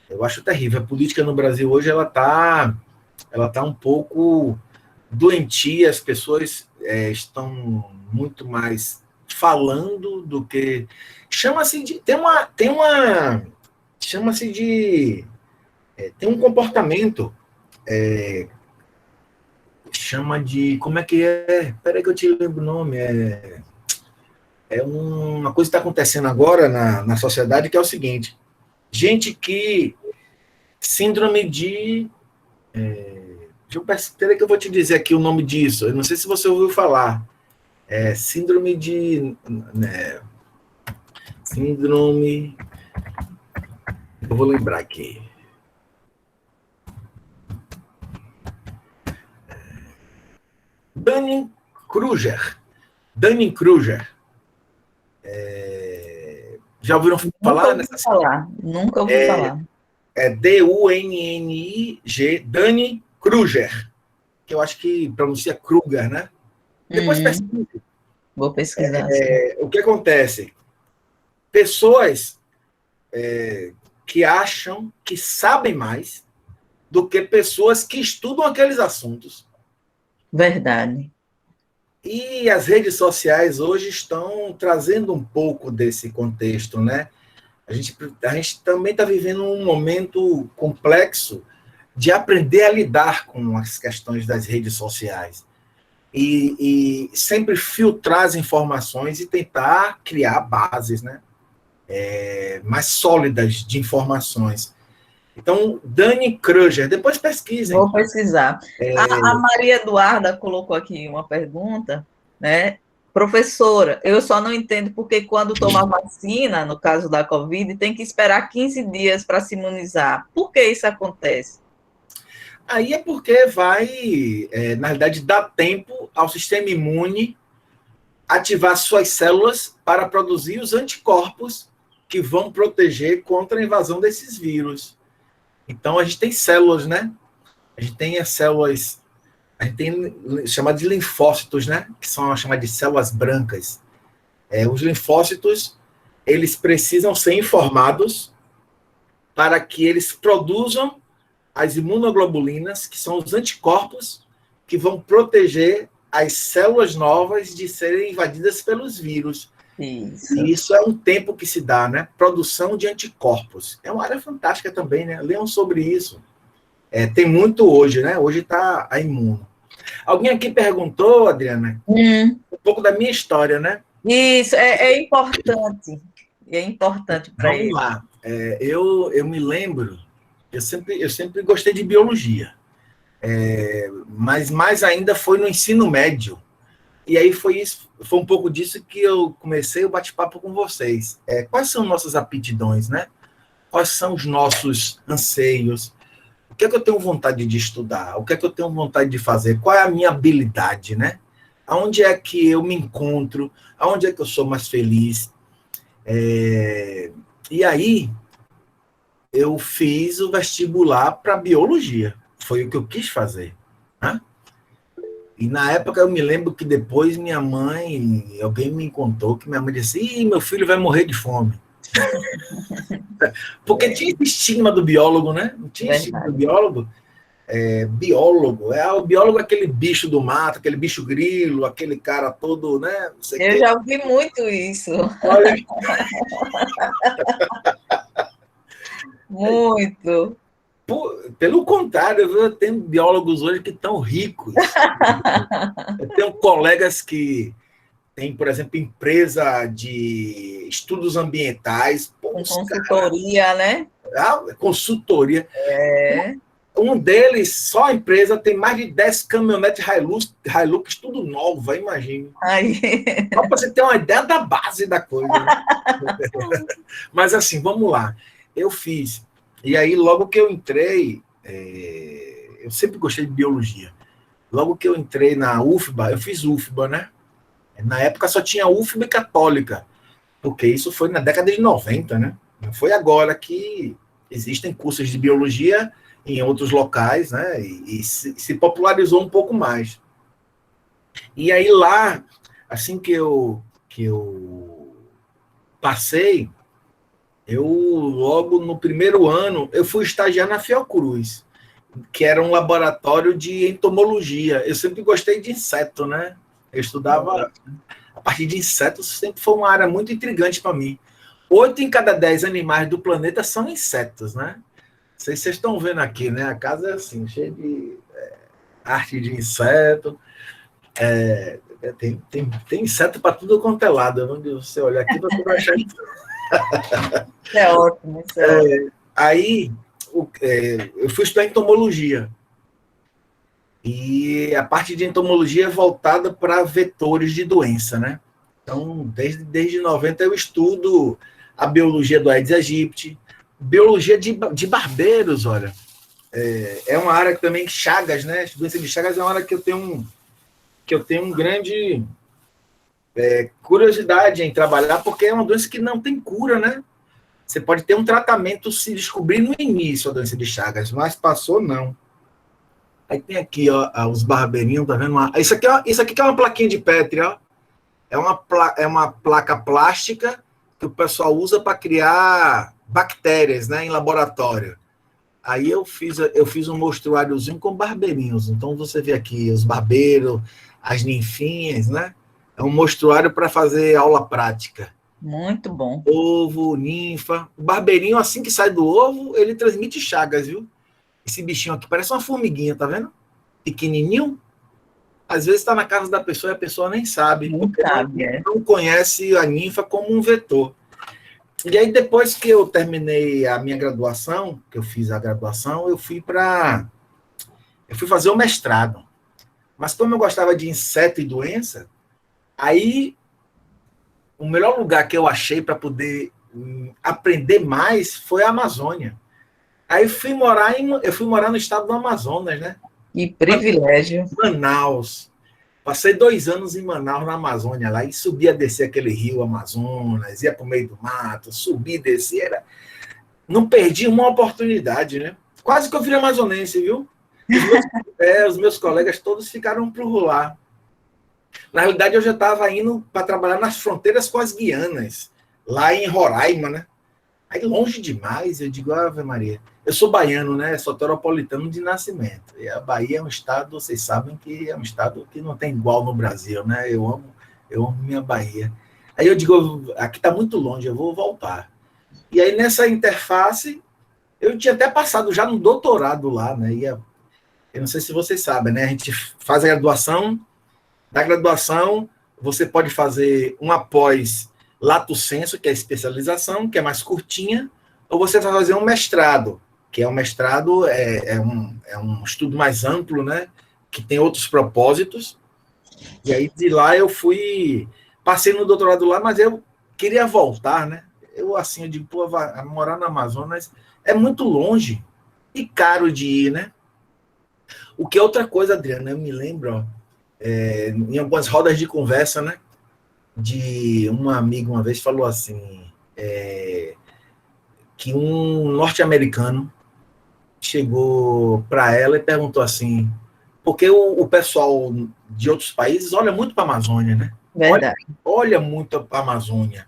Eu acho terrível. A política no Brasil hoje ela tá um pouco doentia, as pessoas estão muito mais falando do que... Chama-se de... Chama-se de... tem um comportamento... chama de... Como é que é? Espera aí que eu te lembro o nome. É uma coisa que está acontecendo agora na sociedade, que é o seguinte. Gente que... Síndrome de... Espera que eu vou te dizer aqui o nome disso. Eu não sei se você ouviu falar. Síndrome de... síndrome... Eu vou lembrar aqui. Dunning-Kruger. Já ouviram falar? Nunca ouvi falar. D-U-N-N-I-G, Dunning-Kruger, que eu acho que pronuncia Kruger, né? Depois pesquise. Vou pesquisar. O que acontece? Pessoas que acham que sabem mais do que pessoas que estudam aqueles assuntos. Verdade. E as redes sociais hoje estão trazendo um pouco desse contexto, né? A gente também está vivendo um momento complexo de aprender a lidar com as questões das redes sociais. E sempre filtrar as informações e tentar criar bases, né? Mais sólidas de informações. Então, Dunning-Kruger, depois pesquisem. Vou pesquisar. A Maria Eduarda colocou aqui uma pergunta, né? Professora, eu só não entendo porque quando toma vacina, no caso da Covid, tem que esperar 15 dias para se imunizar. Por que isso acontece? Aí é porque vai, na realidade, dar tempo ao sistema imune ativar suas células para produzir os anticorpos que vão proteger contra a invasão desses vírus. Então, a gente tem células, né? A gente tem as células... A gente tem chamado de linfócitos, né? Que são chamadas de células brancas. Os linfócitos, eles precisam ser informados para que eles produzam as imunoglobulinas, que são os anticorpos que vão proteger as células novas de serem invadidas pelos vírus. Isso. E isso é um tempo que se dá, né? Produção de anticorpos. É uma área fantástica também, né? Leiam sobre isso. Tem muito hoje, né? Hoje está a Imuno. Alguém aqui perguntou, Adriana, um pouco da minha história, né? Isso, é importante. É importante para ele. Vamos lá. Eu me lembro Eu sempre gostei de biologia, mas mais ainda foi no ensino médio. E aí foi um pouco disso que eu comecei o bate-papo com vocês. Quais são nossas aptidões, né? Quais são os nossos anseios? O que é que eu tenho vontade de estudar? O que é que eu tenho vontade de fazer? Qual é a minha habilidade, né? Aonde é que eu me encontro? Aonde é que eu sou mais feliz? E aí, eu fiz o vestibular para biologia. Foi o que eu quis fazer, né? E na época eu me lembro que depois minha mãe, alguém me contou que minha mãe disse: Ih, meu filho vai morrer de fome. Porque tinha esse estigma do biólogo, né? Não tinha estigma do biólogo? Biólogo. O biólogo é aquele bicho do mato, aquele bicho grilo, aquele cara todo, né? Não sei Eu já ouvi muito isso. Olha. Muito. Pelo contrário, eu tenho biólogos hoje que estão ricos. Eu tenho colegas que têm, por exemplo, empresa de estudos ambientais. Com consultoria, né? Consultoria. Um deles, só a empresa, tem mais de 10 caminhonetes Hilux tudo novo, imagine. Só para você ter uma ideia da base da coisa. Né? Mas assim, vamos lá. Eu fiz. E aí, logo que eu entrei, eu sempre gostei de biologia. Logo que eu entrei na UFBA, eu fiz UFBA, né? Na época só tinha UFBA católica, porque isso foi na década de 90, né? Não foi agora que existem cursos de biologia em outros locais, né? E se popularizou um pouco mais. E aí lá, assim que eu passei, eu logo no primeiro ano, eu fui estagiar na Fiocruz, que era um laboratório de entomologia. Eu sempre gostei de inseto, né? Eu estudava a partir de insetos, sempre foi uma área muito intrigante para mim. 8 em cada 10 animais do planeta são insetos, né? Vocês estão vendo aqui, né? A casa é assim, cheia de arte de inseto. Tem inseto para tudo quanto é lado. Onde você olhar aqui, você vai achar isso. É ótimo. Aí, eu fui estudar entomologia. E a parte de entomologia é voltada para vetores de doença, né? Então, desde 90 eu estudo a biologia do Aedes aegypti, biologia de barbeiros, olha. É uma área que também, Chagas, né? A doença de Chagas é uma área que eu tenho um grande curiosidade em trabalhar, porque é uma doença que não tem cura, né? Você pode ter um tratamento se descobrir no início a doença de Chagas, mas passou, não. Aí tem aqui, ó, os barbeirinhos, tá vendo? Isso aqui que é uma plaquinha de Petri, ó. É uma placa plástica que o pessoal usa para criar bactérias, né, em laboratório. Aí eu fiz um mostruáriozinho com barbeirinhos. Então você vê aqui os barbeiros, as ninfinhas, né? É um mostruário para fazer aula prática. Muito bom. Ovo, ninfa. O barbeirinho, assim que sai do ovo, ele transmite Chagas, viu? Esse bichinho aqui parece uma formiguinha, tá vendo? Pequenininho. Às vezes está na casa da pessoa e a pessoa nem sabe, porque não conhece a ninfa como um vetor. E aí, depois que eu terminei a minha graduação, que eu fiz a graduação, eu fui fazer o mestrado. Mas como eu gostava de inseto e doença, aí o melhor lugar que eu achei para poder aprender mais foi a Amazônia. Aí eu fui morar no estado do Amazonas, né? Que privilégio. Manaus. Passei 2 anos em Manaus, na Amazônia, lá, e subia, descer aquele rio Amazonas, ia para o meio do mato, subia, descia. Não perdi uma oportunidade, né? Quase que eu virei amazonense, viu? Os meus colegas todos ficaram por lá. Na realidade, eu já estava indo para trabalhar nas fronteiras com as Guianas, lá em Roraima, né? Aí longe demais, eu digo, Ave Maria. Eu sou baiano, né? Soteropolitano de nascimento. E a Bahia é um estado, vocês sabem que é um estado que não tem igual no Brasil, né? Eu amo minha Bahia. Aí eu digo, aqui está muito longe, eu vou voltar. E aí nessa interface, eu tinha até passado já no doutorado lá, né? Eu não sei se vocês sabem, né? A gente faz a graduação, da graduação você pode fazer uma pós lato sensu, que é a especialização, que é mais curtinha, ou você vai fazer um mestrado, que é o mestrado, é um estudo mais amplo, né? Que tem outros propósitos. E aí, de lá, eu passei no doutorado lá, mas eu queria voltar, né? Eu digo, pô, morar na Amazonas é muito longe e caro de ir, né? O que é outra coisa, Adriana, eu me lembro, ó, em algumas rodas de conversa, né? De um amigo uma vez falou assim, que um norte-americano chegou para ela e perguntou assim, porque o pessoal de outros países olha muito para a Amazônia, né? Verdade. Olha muito para a Amazônia.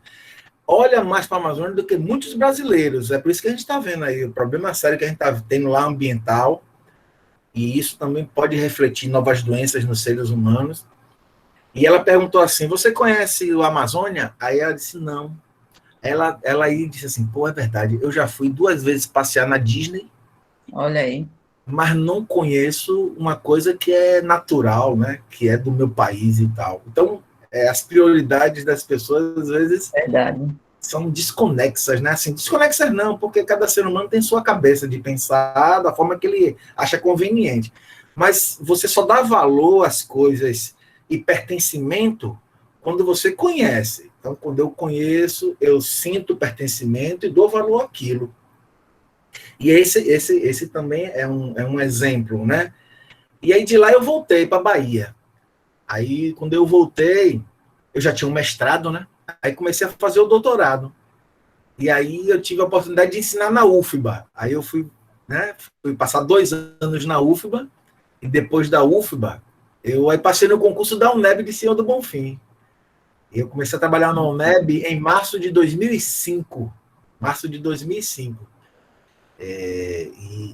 Olha mais para a Amazônia do que muitos brasileiros. É por isso que a gente está vendo aí o problema sério que a gente está tendo lá ambiental, e isso também pode refletir em novas doenças nos seres humanos. E ela perguntou assim, você conhece o Amazônia? Aí ela disse, não. Ela aí disse assim, pô, é verdade, eu já fui 2 vezes passear na Disney, Olha aí. mas não conheço uma coisa que é natural, né? Que é do meu país e tal. Então, as prioridades das pessoas, às vezes, Verdade. são desconexas, né? Assim, desconexas não, porque cada ser humano tem sua cabeça de pensar da forma que ele acha conveniente. Mas você só dá valor às coisas e pertencimento quando você conhece. Então, quando eu conheço, eu sinto pertencimento e dou valor àquilo. E esse também é um exemplo, né? E aí de lá eu voltei para a Bahia. Aí, quando eu voltei, eu já tinha um mestrado, né? Aí comecei a fazer o doutorado. E aí eu tive a oportunidade de ensinar na UFBA. Aí eu fui passar 2 anos na UFBA, e depois da UFBA, eu aí passei no concurso da UNEB de Senhor do Bonfim. E eu comecei a trabalhar na UNEB em março de 2005. Março de 2005.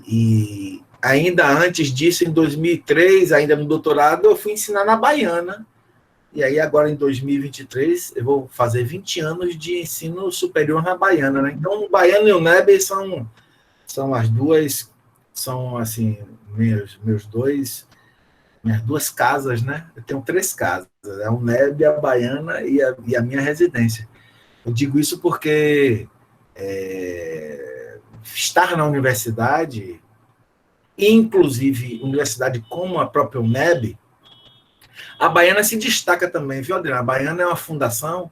E ainda antes disso, em 2003, ainda no doutorado, eu fui ensinar na Baiana. E aí, agora em 2023, eu vou fazer 20 anos de ensino superior na Baiana, né? Então, Baiana e UNEB são as duas, são, assim, minhas 2 casas, né? Eu tenho 3 casas, a UNEB, a Baiana e a minha residência. Eu digo isso porque estar na universidade, inclusive universidade como a própria UNEB, a Baiana se destaca também, viu, Adriana? A Baiana é uma fundação,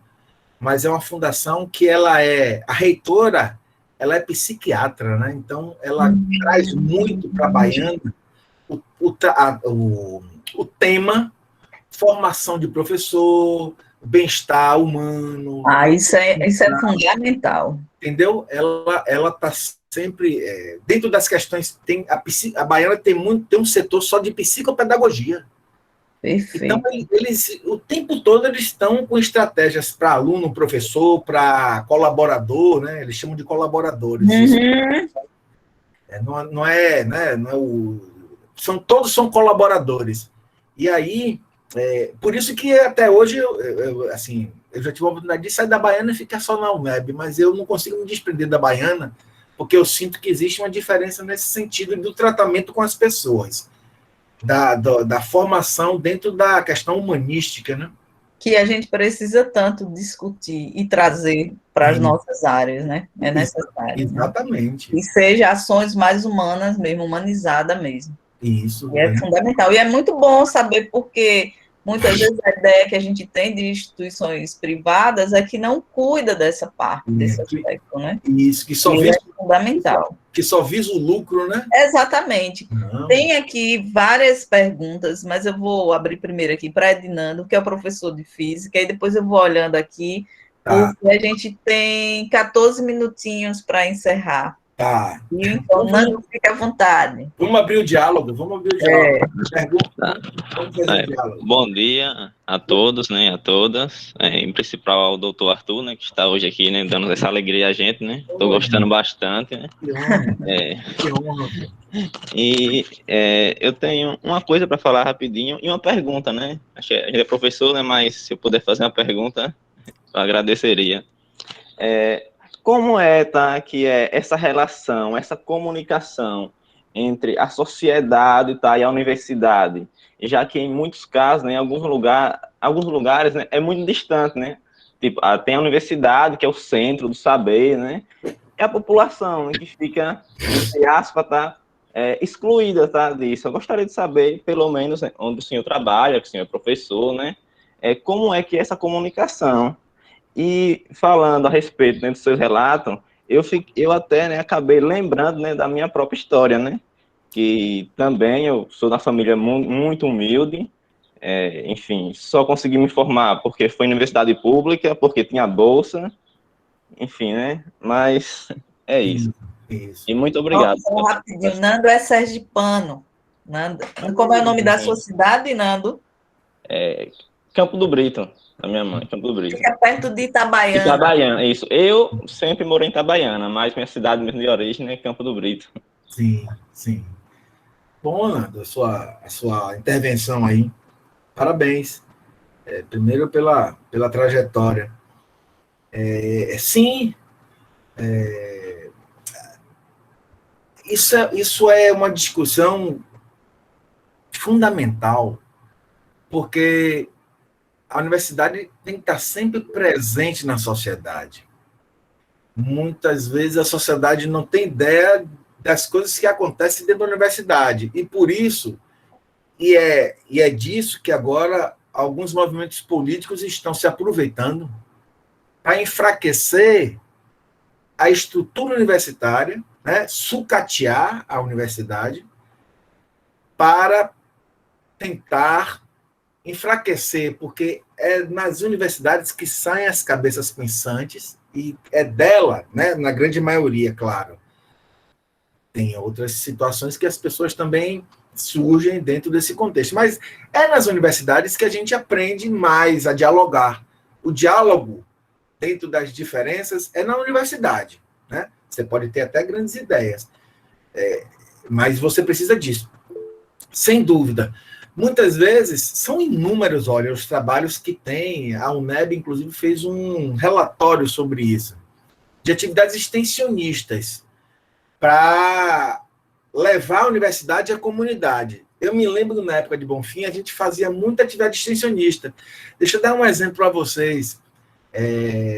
mas é uma fundação que a reitora, ela é psiquiatra, né? Então, ela traz muito para a Baiana o tema formação de professor, bem-estar humano. Isso é fundamental. Entendeu? Ela está sempre dentro das questões. A Baiana tem um setor só de psicopedagogia. Perfeito. Então, eles o tempo todo eles estão com estratégias para aluno, professor, para colaborador, né? Eles chamam de colaboradores. Uhum. Não é, né? Todos são colaboradores. E aí, por isso que até hoje eu já tive a oportunidade de sair da Baiana e ficar só na UNEB, mas eu não consigo me desprender da Baiana, porque eu sinto que existe uma diferença nesse sentido do tratamento com as pessoas. Da formação dentro da questão humanística, né? Que a gente precisa tanto discutir e trazer para as nossas áreas, né? É necessário. Exatamente. Né? E seja ações mais humanas mesmo, humanizada mesmo. Isso. E é fundamental. E é muito bom saber porque muitas vezes a ideia que a gente tem de instituições privadas é que não cuida dessa parte, desse aspecto, né? Isso, que só visa, é fundamental. Que só visa o lucro, né? Exatamente. Não. Tem aqui várias perguntas, mas eu vou abrir primeiro aqui para Edinando, que é o professor de física, e depois eu vou olhando aqui, porque a gente tem 14 minutinhos para encerrar. Tá. Então, Nando, fique à vontade. Vamos abrir o diálogo. Bom dia a todos, né, a todas, em principal ao doutor Arthur, né, que está hoje aqui, né, dando essa alegria a gente, né, estou gostando bastante, né. Que honra. E eu tenho uma coisa para falar rapidinho e uma pergunta, né, acho que a gente é professor, né, mas se eu puder fazer uma pergunta, eu agradeceria. Como tá, que é essa relação, essa comunicação entre a sociedade, tá, e a universidade, já que em muitos casos, né, em alguns lugares, né, é muito distante, né? Tipo, tem a universidade, que é o centro do saber, né? é a população que fica, entre aspas, tá, excluída, tá, disso. Eu gostaria de saber, pelo menos, né, onde o senhor trabalha, que o senhor é professor, né, como é que é essa comunicação. E falando a respeito, né, dos seus relatos, eu até, né, acabei lembrando, né, da minha própria história, né, que também eu sou da família muito humilde, enfim, só consegui me formar porque foi universidade pública, porque tinha bolsa, enfim, né, mas é isso. Isso. E muito obrigado. Só rapidinho, Nando é sergipano. Nando. Como é o nome da sua cidade, Nando? Campo do Brito, da minha mãe, Campo do Brito. Fica perto de Itabaiana. Itabaiana, isso. Eu sempre morei em Itabaiana, mas minha cidade mesmo de origem é Campo do Brito. Sim, sim. Bom, Nando, a sua intervenção aí. Parabéns. Primeiro pela trajetória. Sim, isso é uma discussão fundamental, porque a universidade tem que estar sempre presente na sociedade. Muitas vezes a sociedade não tem ideia das coisas que acontecem dentro da universidade, e por isso, e é disso que agora alguns movimentos políticos estão se aproveitando para enfraquecer a estrutura universitária, né, sucatear a universidade, para tentar enfraquecer, porque é nas universidades que saem as cabeças pensantes, e é dela, né, na grande maioria, claro. Tem outras situações que as pessoas também surgem dentro desse contexto, mas é nas universidades que a gente aprende mais a dialogar. O diálogo dentro das diferenças é na universidade, né? Você pode ter até grandes ideias, mas você precisa disso, sem dúvida. Muitas vezes, são inúmeros, olha, os trabalhos que tem, a UNEB, inclusive, fez um relatório sobre isso, de atividades extensionistas, para levar a universidade à comunidade. Eu me lembro, na época de Bonfim, a gente fazia muita atividade extensionista. Deixa eu dar um exemplo para vocês.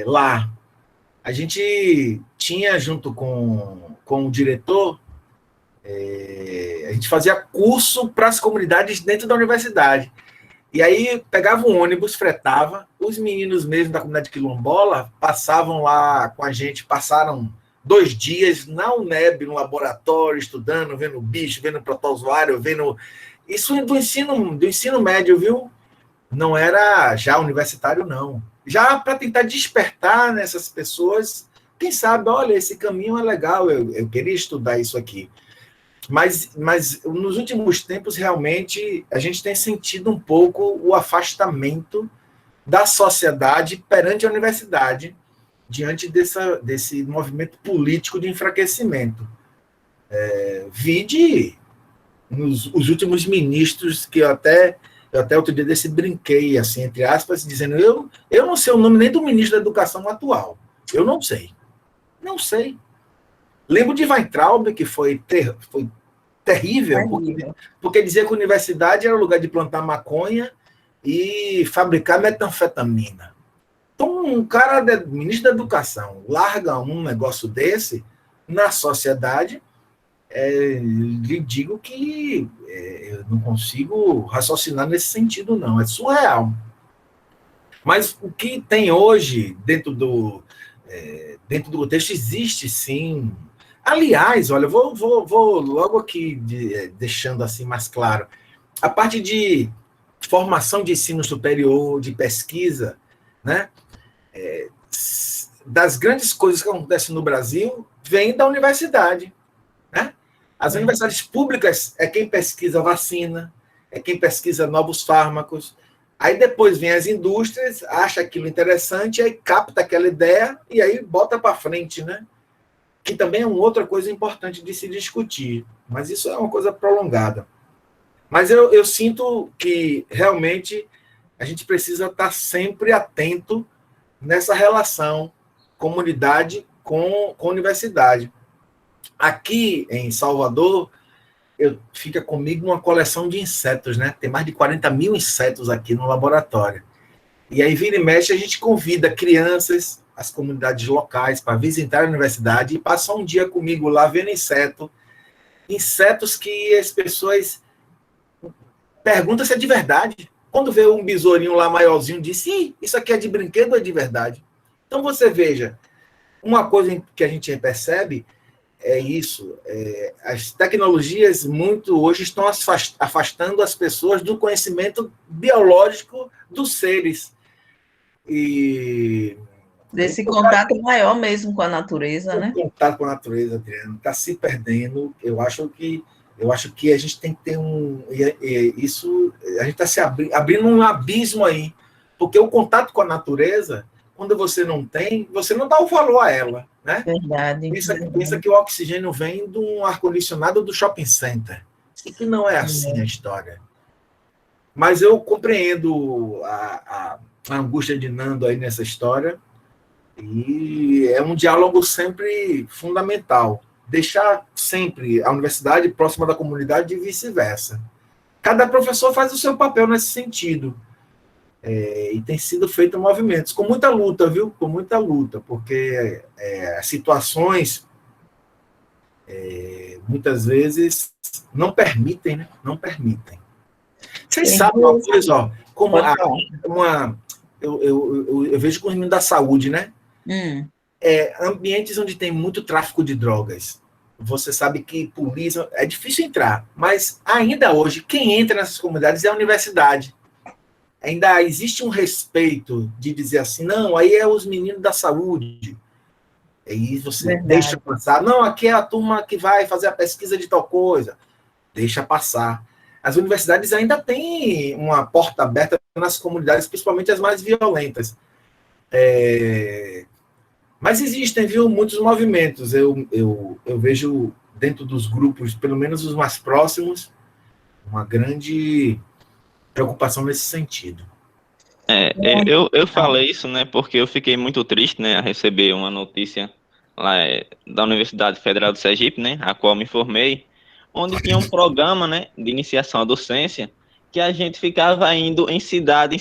Lá, a gente tinha, junto com o diretor, a gente fazia curso para as comunidades dentro da universidade. E aí pegava um ônibus, fretava, os meninos mesmo da comunidade quilombola passavam lá com a gente, passaram 2 dias na UNEB, no laboratório, estudando, vendo bicho, vendo protozoário, vendo... Isso do ensino médio, viu? Não era já universitário, não. Já para tentar despertar nessas pessoas, quem sabe, olha, esse caminho é legal, eu queria estudar isso aqui. Mas nos últimos tempos, realmente, a gente tem sentido um pouco o afastamento da sociedade perante a universidade, diante desse movimento político de enfraquecimento. Vide os últimos ministros, que eu até outro dia desse brinquei, assim, entre aspas, dizendo, eu não sei o nome nem do ministro da Educação atual. Eu não sei. Não sei. Lembro de Weintraub, que foi terrível, porque dizia que a universidade era o lugar de plantar maconha e fabricar metanfetamina. Então, um cara, ministro da Educação, larga um negócio desse na sociedade, lhe digo que eu não consigo raciocinar nesse sentido, não. É surreal. Mas o que tem hoje dentro do contexto existe, sim. Aliás, olha, eu vou logo aqui deixando assim mais claro. A parte de formação de ensino superior, de pesquisa, né? Das grandes coisas que acontecem no Brasil, vem da universidade, né? As universidades públicas é quem pesquisa vacina, é quem pesquisa novos fármacos. Aí depois vem as indústrias, acha aquilo interessante, aí capta aquela ideia e aí bota para frente, né? Que também é uma outra coisa importante de se discutir, mas isso é uma coisa prolongada. Mas eu sinto que, realmente, a gente precisa estar sempre atento nessa relação comunidade com universidade. Aqui em Salvador, fica comigo uma coleção de insetos, né? Tem mais de 40 mil insetos aqui no laboratório. E aí, vira e mexe, a gente convida crianças as comunidades locais para visitar a universidade e passar um dia comigo lá vendo insetos que as pessoas perguntam se é de verdade. Quando vê um besourinho lá maiorzinho, diz, isso aqui é de brinquedo ou é de verdade? Então você veja, uma coisa que a gente percebe é isso, as tecnologias muito hoje estão afastando as pessoas do conhecimento biológico dos seres. E desse contato maior mesmo com a natureza, né? O contato com a natureza, Adriano, está se perdendo. Eu acho que a gente tem que ter isso, a gente está se abrindo um abismo aí, porque o contato com a natureza, quando você não tem, você não dá o valor a ela, né? Verdade. Pensa que o oxigênio vem de um ar-condicionado do shopping center, e que não é assim a história. Mas eu compreendo a angústia de Nando aí nessa história, e é um diálogo sempre fundamental. Deixar sempre a universidade próxima da comunidade e vice-versa. Cada professor faz o seu papel nesse sentido. E tem sido feito movimentos, com muita luta, viu? Com muita luta, porque as situações muitas vezes não permitem, né? Não permitem. Vocês sabem uma coisa, ó, como eu vejo com os meninos da saúde, né? Ambientes onde tem muito tráfico de drogas. Você sabe que polícia é difícil entrar, mas ainda hoje, quem entra nessas comunidades é a universidade. Ainda existe um respeito de dizer assim, não, aí é os meninos da saúde. Aí você deixa passar. Não, aqui é a turma que vai fazer a pesquisa de tal coisa. Deixa passar. As universidades ainda têm uma porta aberta nas comunidades, principalmente as mais violentas. Mas existem, viu, muitos movimentos. Eu vejo dentro dos grupos, pelo menos os mais próximos, uma grande preocupação nesse sentido. Eu falei isso, né, porque eu fiquei muito triste, né, a receber uma notícia lá da Universidade Federal do Sergipe, né, a qual me formei, onde tinha um programa, né, de iniciação à docência, que a gente ficava indo em cidade,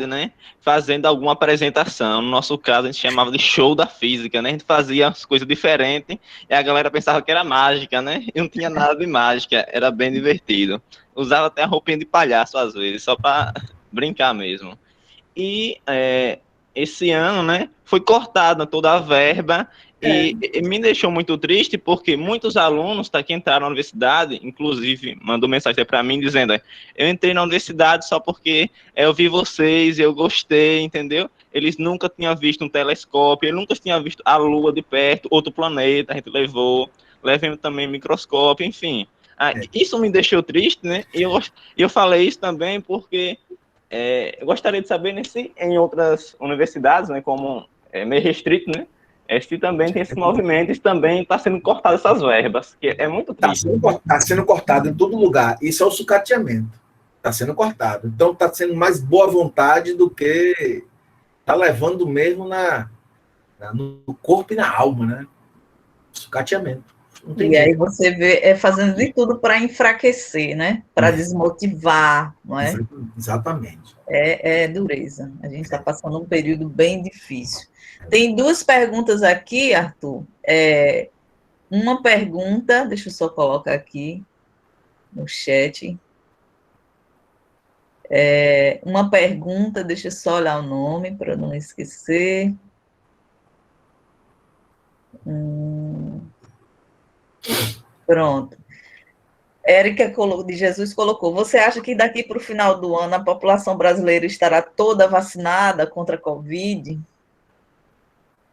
né, fazendo alguma apresentação. No nosso caso, a gente chamava de show da física, né, a gente fazia as coisas diferentes, e a galera pensava que era mágica, né, e não tinha nada de mágica, era bem divertido. Usava até a roupinha de palhaço, às vezes, só para brincar mesmo. E esse ano, né, foi cortada toda a verba, e me deixou muito triste porque muitos alunos que entraram na universidade, inclusive mandou mensagem para mim dizendo, eu entrei na universidade só porque eu vi vocês, eu gostei, entendeu? Eles nunca tinham visto um telescópio, eles nunca tinham visto a Lua de perto, outro planeta, a gente levamos também microscópio, enfim. Isso me deixou triste, né? E eu falei isso também porque eu gostaria de saber em outras universidades, né, como é meio restrito, né? Se também tem esse movimento, e também está sendo cortado essas verbas, que é muito triste. Está sendo cortado em todo lugar. Isso é o sucateamento. Está sendo cortado. Então está sendo mais boa vontade do que está levando mesmo no corpo e na alma, né? Sucateamento. E aí você vê fazendo de tudo para enfraquecer, né? Para desmotivar, não é? Exatamente. É dureza. A gente está passando um período bem difícil. Tem duas perguntas aqui, Arthur. Uma pergunta, deixa eu só colocar aqui no chat. Uma pergunta, deixa eu só olhar o nome para não esquecer. Pronto. Érica de Jesus colocou, você acha que daqui para o final do ano a população brasileira estará toda vacinada contra a Covid?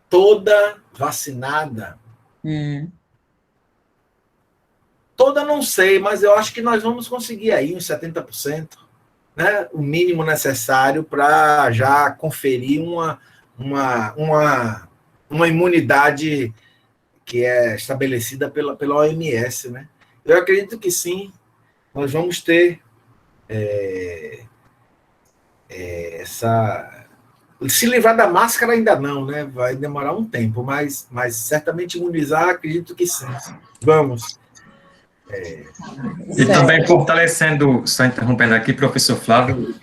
Toda vacinada? Toda não sei, mas eu acho que nós vamos conseguir aí uns 70%, né? O mínimo necessário para já conferir uma imunidade que é estabelecida pela OMS, né? Eu acredito que sim, nós vamos ter se livrar da máscara ainda não, né? Vai demorar um tempo, mas certamente imunizar, acredito que sim. Vamos. E também fortalecendo, só interrompendo aqui, professor Flávio,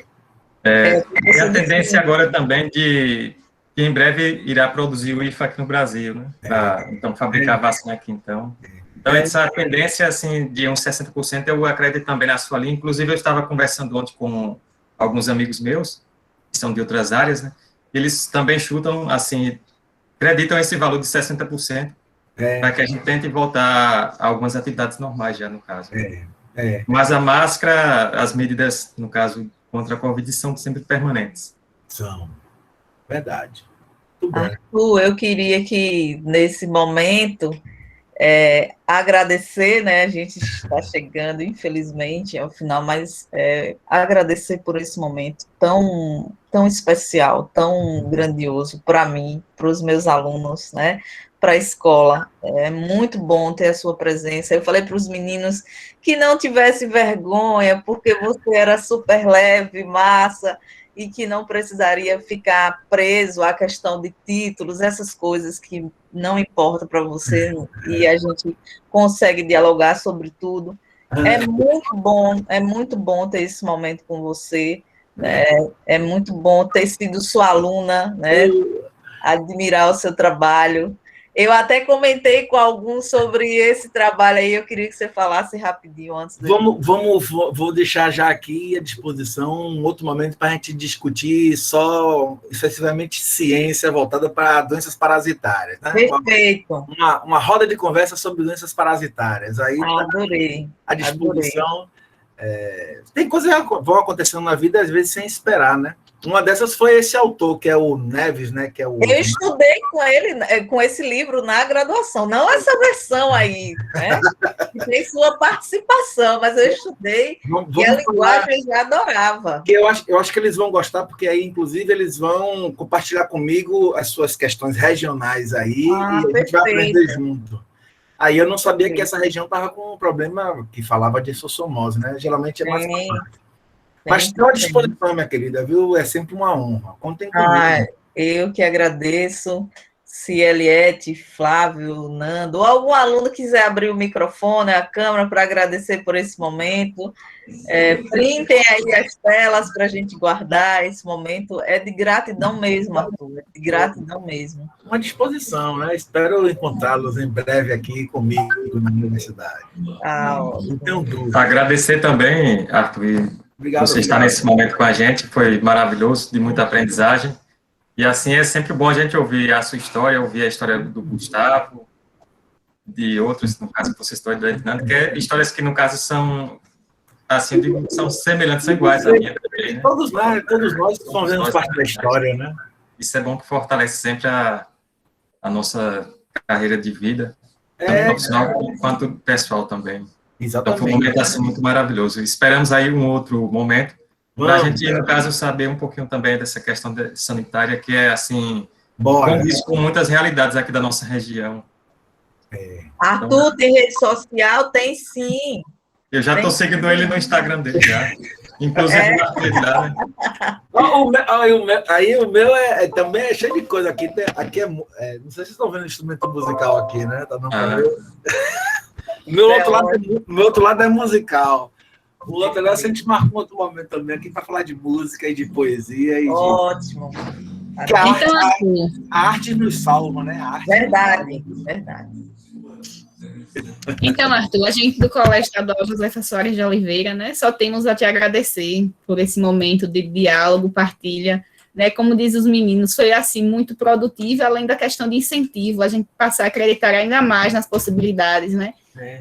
e a tendência agora também de que em breve irá produzir o IFA aqui no Brasil, né? Para, então, fabricar a vacina aqui, então. Então, essa tendência, assim, de uns 60%, eu acredito também na sua linha. Inclusive, eu estava conversando ontem com alguns amigos meus, que são de outras áreas, né? Eles também chutam, assim, acreditam esse valor de 60%, para que a gente tente voltar a algumas atividades normais já, no caso. Mas a máscara, as medidas, no caso, contra a Covid, são sempre permanentes. São. Verdade. Muito bom. Arthur, eu queria que, nesse momento, agradecer, né? A gente está chegando, infelizmente, ao final, mas agradecer por esse momento tão, tão especial, tão grandioso para mim, para os meus alunos, né? Para a escola. É muito bom ter a sua presença. Eu falei para os meninos que não tivesse vergonha, porque você era super leve, massa, e que não precisaria ficar preso à questão de títulos, essas coisas que não importam para você, e a gente consegue dialogar sobre tudo. É muito bom ter esse momento com você, né? É muito bom ter sido sua aluna, né? Admirar o seu trabalho. Eu até comentei com alguns sobre esse trabalho aí, eu queria que você falasse rapidinho antes. Vou deixar já aqui à disposição um outro momento para a gente discutir só excessivamente ciência voltada para doenças parasitárias. Né? Perfeito. Uma roda de conversa sobre doenças parasitárias. Aí adorei. À disposição. Tem coisas que vão acontecendo na vida, às vezes, sem esperar, né? Uma dessas foi esse autor, que é o Neves, né? Que é o... Eu estudei com ele, com esse livro na graduação, não essa versão aí, né? Que tem sua participação, mas eu estudei e a linguagem eu já adorava. Eu acho que eles vão gostar, porque aí, inclusive, eles vão compartilhar comigo as suas questões regionais aí, e a gente vai aprender junto. Aí eu não sabia que essa região estava com um problema que falava de sossomose, né? Geralmente é mais fácil. Mas estou à disposição, minha querida, viu? É sempre uma honra. Contem comigo. Eu que agradeço. Se Eliette, Flávio, Nando, ou algum aluno quiser abrir o microfone, a câmera, para agradecer por esse momento, printem aí as telas para a gente guardar esse momento. É de gratidão mesmo, Arthur, é de gratidão mesmo. Uma disposição, né? Espero encontrá-los em breve aqui comigo na universidade. Não tenho dúvida. Agradecer também, Arthur, obrigado, você estar nesse momento com a gente, foi maravilhoso, de muita aprendizagem. E assim, é sempre bom a gente ouvir a sua história, ouvir a história do Gustavo, de outros, no caso que você estou identificando, que é histórias que, no caso, são, assim, são semelhantes, são iguais à minha também, né? Todos nós fazemos parte da história, né? Isso é bom que fortalece sempre a nossa carreira de vida, tanto profissional quanto pessoal também. Exatamente. Então, foi um momento, assim, muito maravilhoso. Esperamos aí um outro momento, para a gente, no caso, saber um pouquinho também dessa questão sanitária, que é, assim, condiz com muitas realidades aqui da nossa região. Arthur, então, tem rede social? Tem sim. Eu já estou seguindo ele no Instagram dele, já. Inclusive na atividade. Aí o meu também é cheio de coisa. Aqui não sei se vocês estão vendo o instrumento musical aqui, né? Tá o meu outro lado é musical. O outro lado a gente marca um outro momento também aqui para falar de música e de poesia. Ótimo. A arte nos salva, né? Verdade. Então, Arthur, a gente do Colégio Estadual Josefa Soares de Oliveira, né, só temos a te agradecer por esse momento de diálogo, partilha, né, como diz os meninos, foi assim muito produtivo, além da questão de incentivo, a gente passar a acreditar ainda mais nas possibilidades, né,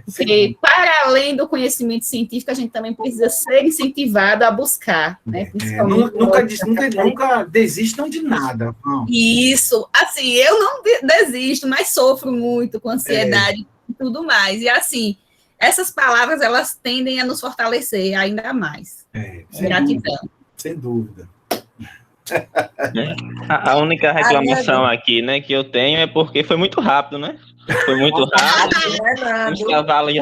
porque para além do conhecimento científico, a gente também precisa ser incentivado a buscar, né, nunca desistam de nada. Não. Isso, assim, eu não desisto, mas sofro muito com ansiedade, e tudo mais, e assim, essas palavras, elas tendem a nos fortalecer ainda mais. Gratidão. Sem dúvida. A única reclamação aqui, né, que eu tenho é porque foi muito rápido, né? Foi muito rápido. Os cavalos,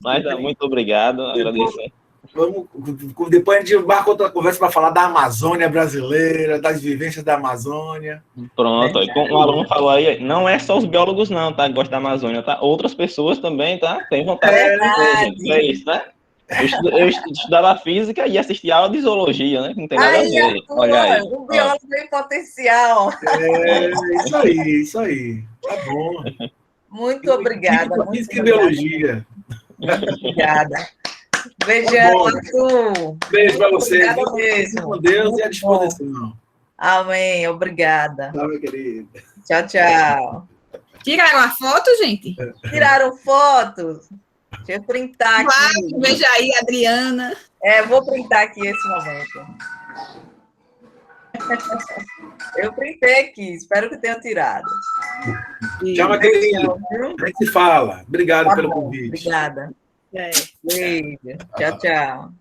mas muito obrigado, agradecer. Depois a gente marca outra conversa para falar da Amazônia brasileira, das vivências da Amazônia. Pronto, como o aluno falou aí, não é só os biólogos não, tá? Que gostam da Amazônia, tá? Outras pessoas também, tá? Tem vontade de fazer isso, né? Eu estudava física e assistia aula de zoologia, né? Que não tem nada a ver. Arthur, Olha aí. o biólogo tem potencial. Isso aí. Tá bom. Muito obrigada. Física e biologia. Muito obrigada. Beijão, Arthur. Beijo para vocês. Obrigada mesmo. Com Deus e à disposição. Amém. Obrigada. Tá, meu querido. Tchau, tchau. Tiraram a foto, gente? Tiraram fotos? Deixa eu printar aqui. Claro, veja aí, Adriana. Vou printar aqui esse momento. Eu printei aqui, espero que tenha tirado. Tchau, minha querida. A gente se fala. Obrigado Tá pelo bom, convite. obrigada. É. Beijo. Tchau, tchau.